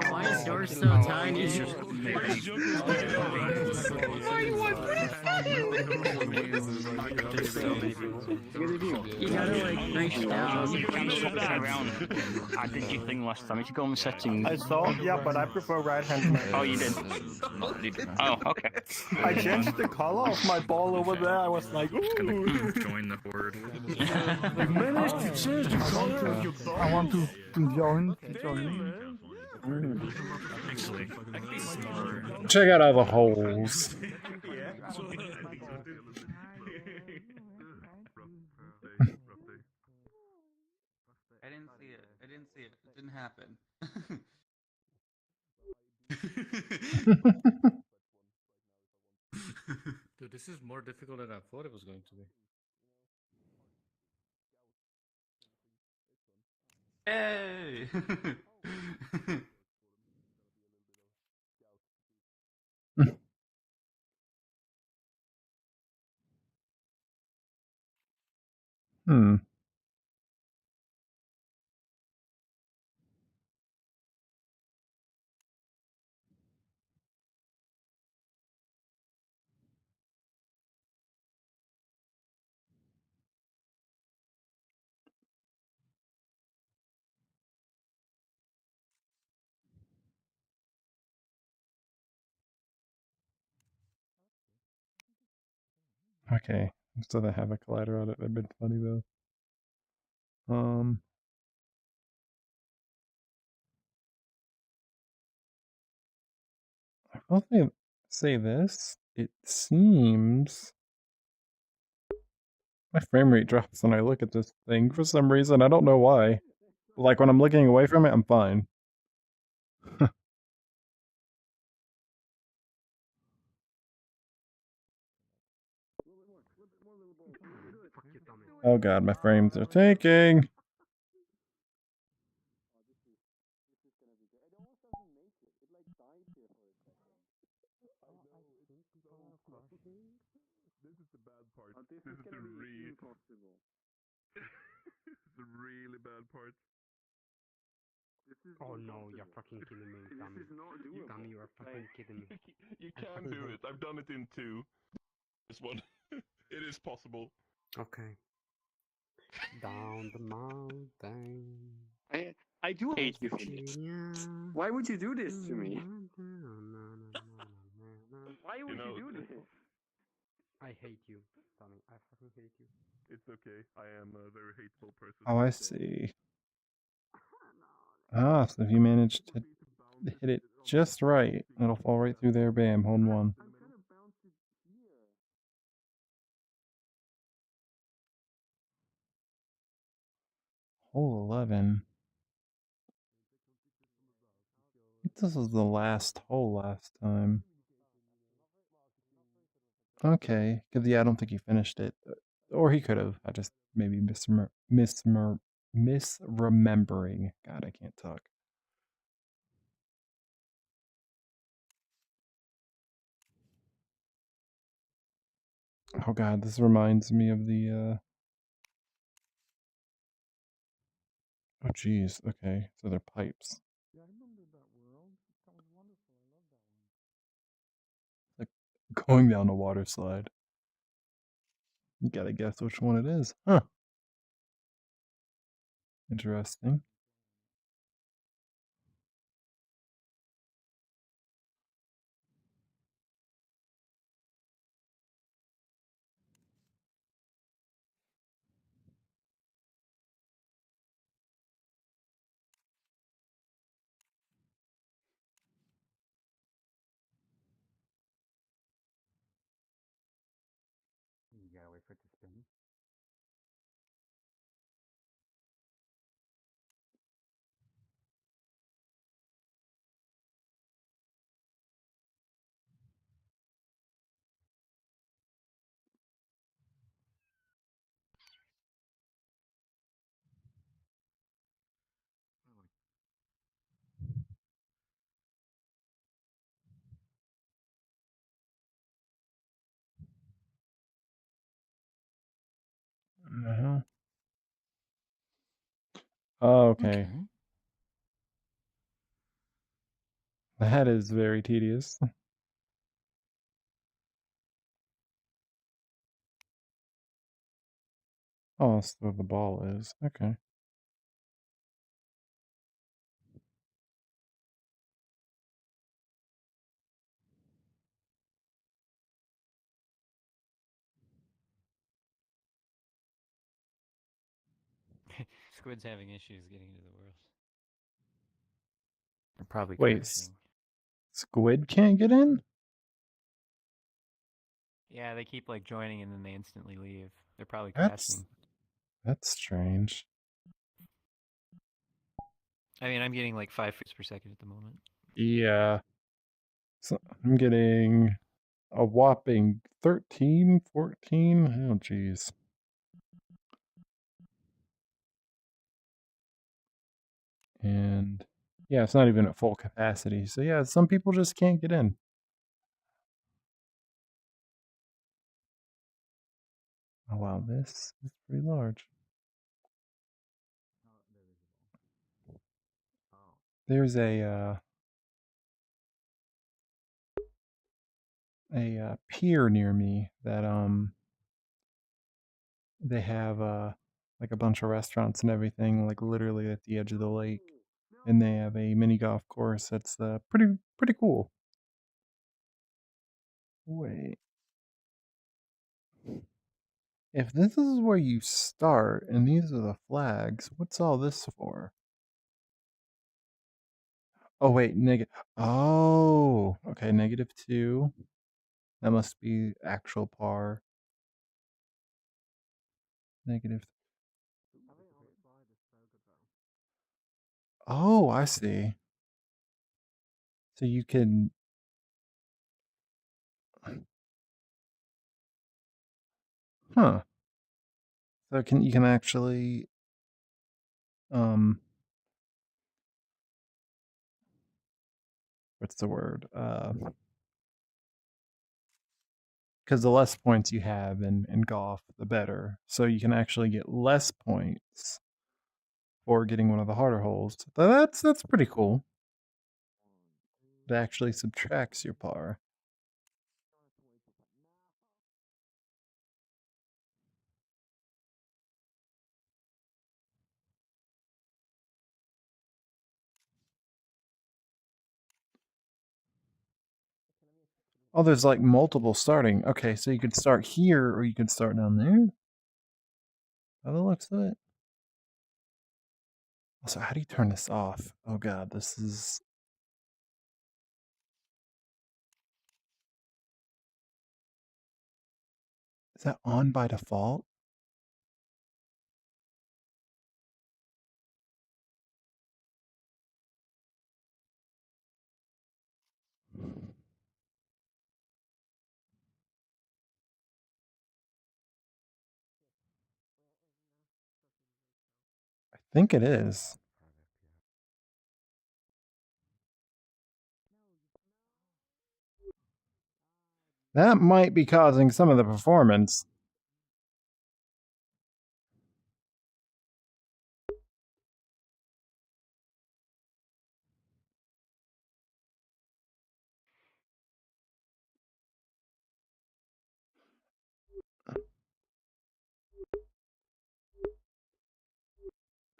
Why is yours so tiny? Why do you want You gotta like reach down. You can swap it around. I did your thing last time. If you go on settings. I saw, yeah, but I prefer right-hand. Oh, you did? Oh, okay. I changed the color of my ball over there. I was like, ooh. Join the horde. You managed to change the color of your ball. I want to join. Actually, Check out all the holes. I didn't see it. I didn't see it. It didn't happen. Dude, this is more difficult than I thought it was going to be. Hey! Hmm. Okay, so they have a collider on it. That'd been funny though. I will say this. It seems my frame rate drops when I look at this thing for some reason. I don't know why. Like when I'm looking away from it, I'm fine. Oh god, my frames are taking. This is the bad part. This is the really impossible. This is the really bad part. Oh no, you're fucking kidding me, Tommy. This is not doable. Tommy, you are fucking kidding me. You can do it. I've done it in 2. This one. It is possible. Okay. Down the mountain. I do hate you, Phoenix. Why would you do this to me? Why would you do this? I hate you, Tommy. I fucking hate you. It's okay. I am a very hateable person. Oh, I see. Ah, so if you manage to hit it just right, it'll fall right through there. Bam, hold one. Hole 11. I think this was the last hole last time. Okay, because yeah, I don't think he finished it. Or he could have. I just maybe misremembering. God, I can't talk. Oh god, this reminds me of the oh geez, okay, so they're pipes. Yeah, I remember that world. That was wonderful. I love that one. Like going down a water slide. You gotta guess which one it is. Huh. Interesting. You gotta wait for it to spin. the hell? Oh, okay. That is very tedious. Oh, that's where the ball is. Okay. Squid's having issues getting into the world. They're probably Wait, crashing. Squid can't get in? Yeah, they keep like joining and then they instantly leave. They're probably That's crashing. that's strange. I mean, I'm getting like 5 frames per second at the moment. Yeah. So I'm getting a whopping 13, 14. Oh, geez. And yeah, it's not even at full capacity. So yeah, some people just can't get in. Oh wow, this is pretty large. There's a pier near me that they have like a bunch of restaurants and everything, like literally at the edge of the lake, and they have a mini golf course that's pretty cool. Wait, if this is where you start and these are the flags, what's all this for? Oh wait, negative. Oh, okay, -2. That must be actual par. Negative. Oh, I see. So you can. Huh. So you can actually what's the word? Because the less points you have in golf, the better. So you can actually get less points for getting one of the harder holes. That's pretty cool. It actually subtracts your par. Oh, there's like multiple starting. Okay, so you could start here or you could start down there. By the looks of it. Also, how do you turn this off? Oh god, this is. Is that on by default? I think it is. That might be causing some of the performance.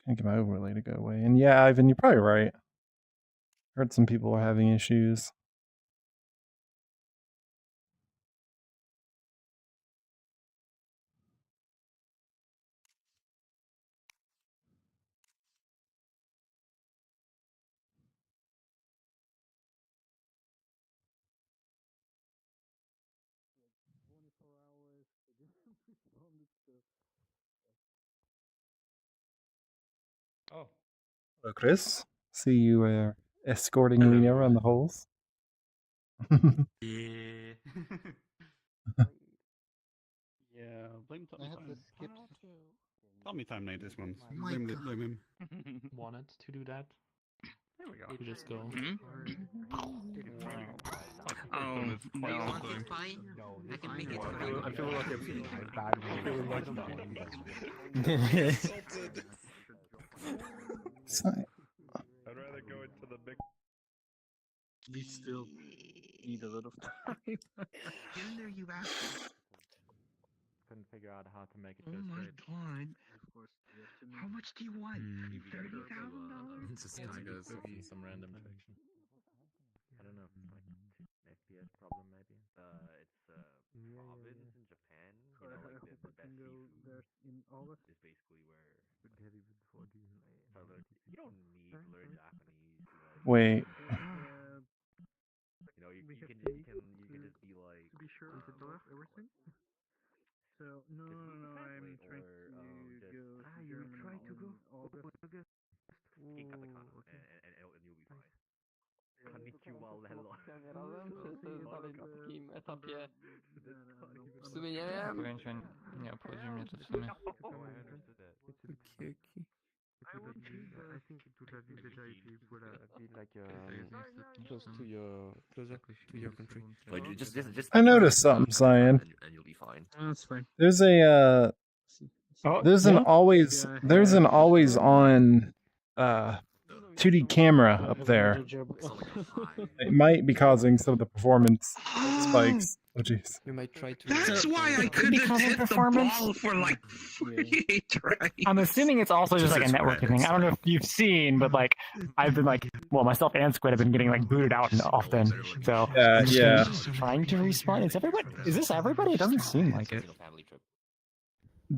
Can't get my overlay to go away. And yeah, Ivan, you're probably right. Heard some people are having issues. Oh. Hello, Chris. See you escorting me around the holes. Yeah. Yeah, blame Tommy Time. Tommy Time made this one. My Blame God. him. Wanted to do that. There we go. You just go. Oh, no. I can make it for you. I feel like I'd rather go into the big. You still need a little time. Get in there, you bastard. couldn't figure out how to make it Oh go my straight. god. How much do you want? $30,000? Just some random traction. I don't know, like FPS problem maybe. It's province in Japan. You know, like the best seafood is basically where. You don't need to learn Japanese. Wait. You know, you can just be like. To be sure of everything. So no, I'm trying to go. You try to go. August. In katakana, and you'll be fine. Konnichiwa, hello. Etapie. W sumie nie wiem. Nie obchodzi mnie to w sumie. I think it would have been better if it would have been like close to your country. Like just I noticed something, Cyan. and you'll be fine. That's fine. There's a there's an always on 2D camera up there. It might be causing some of the performance spikes. Oh jeez. You might try to. That's why I couldn't hit the ball for like 48 tries. I'm assuming it's also just like a networking thing. I don't know if you've seen, but like I've been like, well, myself and Squid have been getting like booted out often. So yeah. Trying to respawn. Is this everybody? It doesn't seem like it.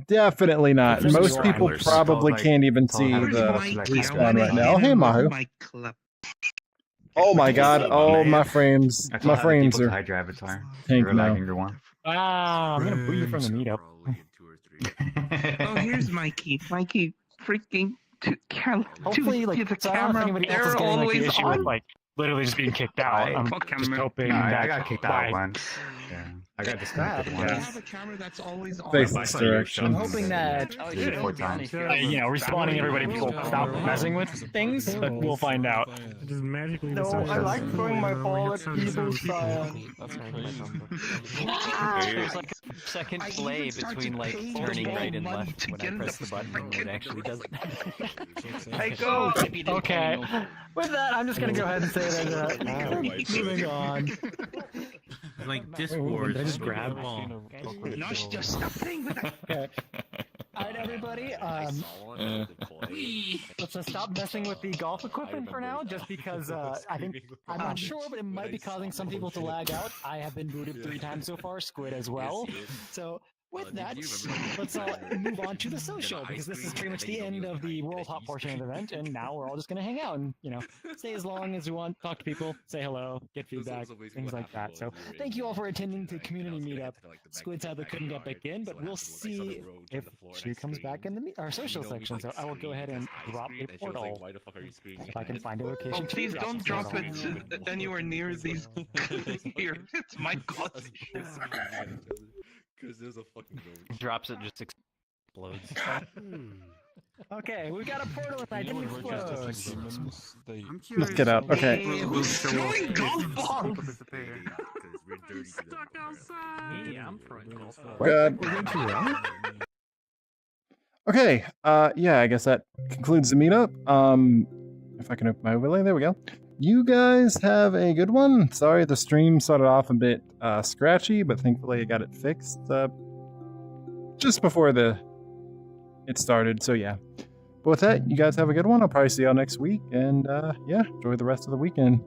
Definitely not. Most people probably can't even see the respawn right now. Hey, Mahu. Oh my god. Oh, my frames. My frames are tank now. I'm gonna boot you from the meetup. Oh, here's Mikey. Mikey freaking to Qhala. Hopefully, like, the so I don't know if camera. anybody else is They're getting like the always issue on. with like literally just being kicked out. I'm just hoping that I got kicked out once. Yeah. I got disconnected I once. have a camera that's always on. Face this direction. I'm hoping that, 4 times. respawning everybody will stop messing with things, but we'll find out. Just magically. No, I like throwing my ball at people's There's like a second delay between like turning right and left when I press the button and it actually does it. Hey, go! Okay. With that, I'm just gonna go ahead and say that moving on. Like Discord. Did I just grab? No, just stop playing with that. Okay. Alright, everybody. Let's just stop messing with the golf equipment for now, just because I'm not sure, but it might be causing some people to lag out. I have been booted 3 times so far, Squid as well. So with that, let's move on to the social, because this is pretty much the end of the World Hop portion of the event, and now we're all just going to hang out and, stay as long as we want, talk to people, say hello, get feedback, things like that. So thank you all for attending the community meetup. Squid sadly couldn't get back in, but we'll see if she comes back in our social section. So I will go ahead and drop a portal if I can find a location. Oh, please don't drop it anywhere near these. Here, it's my cottage. Because there's a fucking road. Drops it, just explodes. Okay, we got a portal and I didn't explode. Let's get out. Okay. Throwing golf balls! Stuck outside! Yeah, I'm throwing golf balls. Good. Okay. Yeah, I guess that concludes the meetup. If I can open my overlay, there we go. You guys have a good one. Sorry, the stream started off a bit scratchy, but thankfully I got it fixed just before it started. So yeah. But with that, you guys have a good one. I'll probably see y'all next week, and yeah, enjoy the rest of the weekend.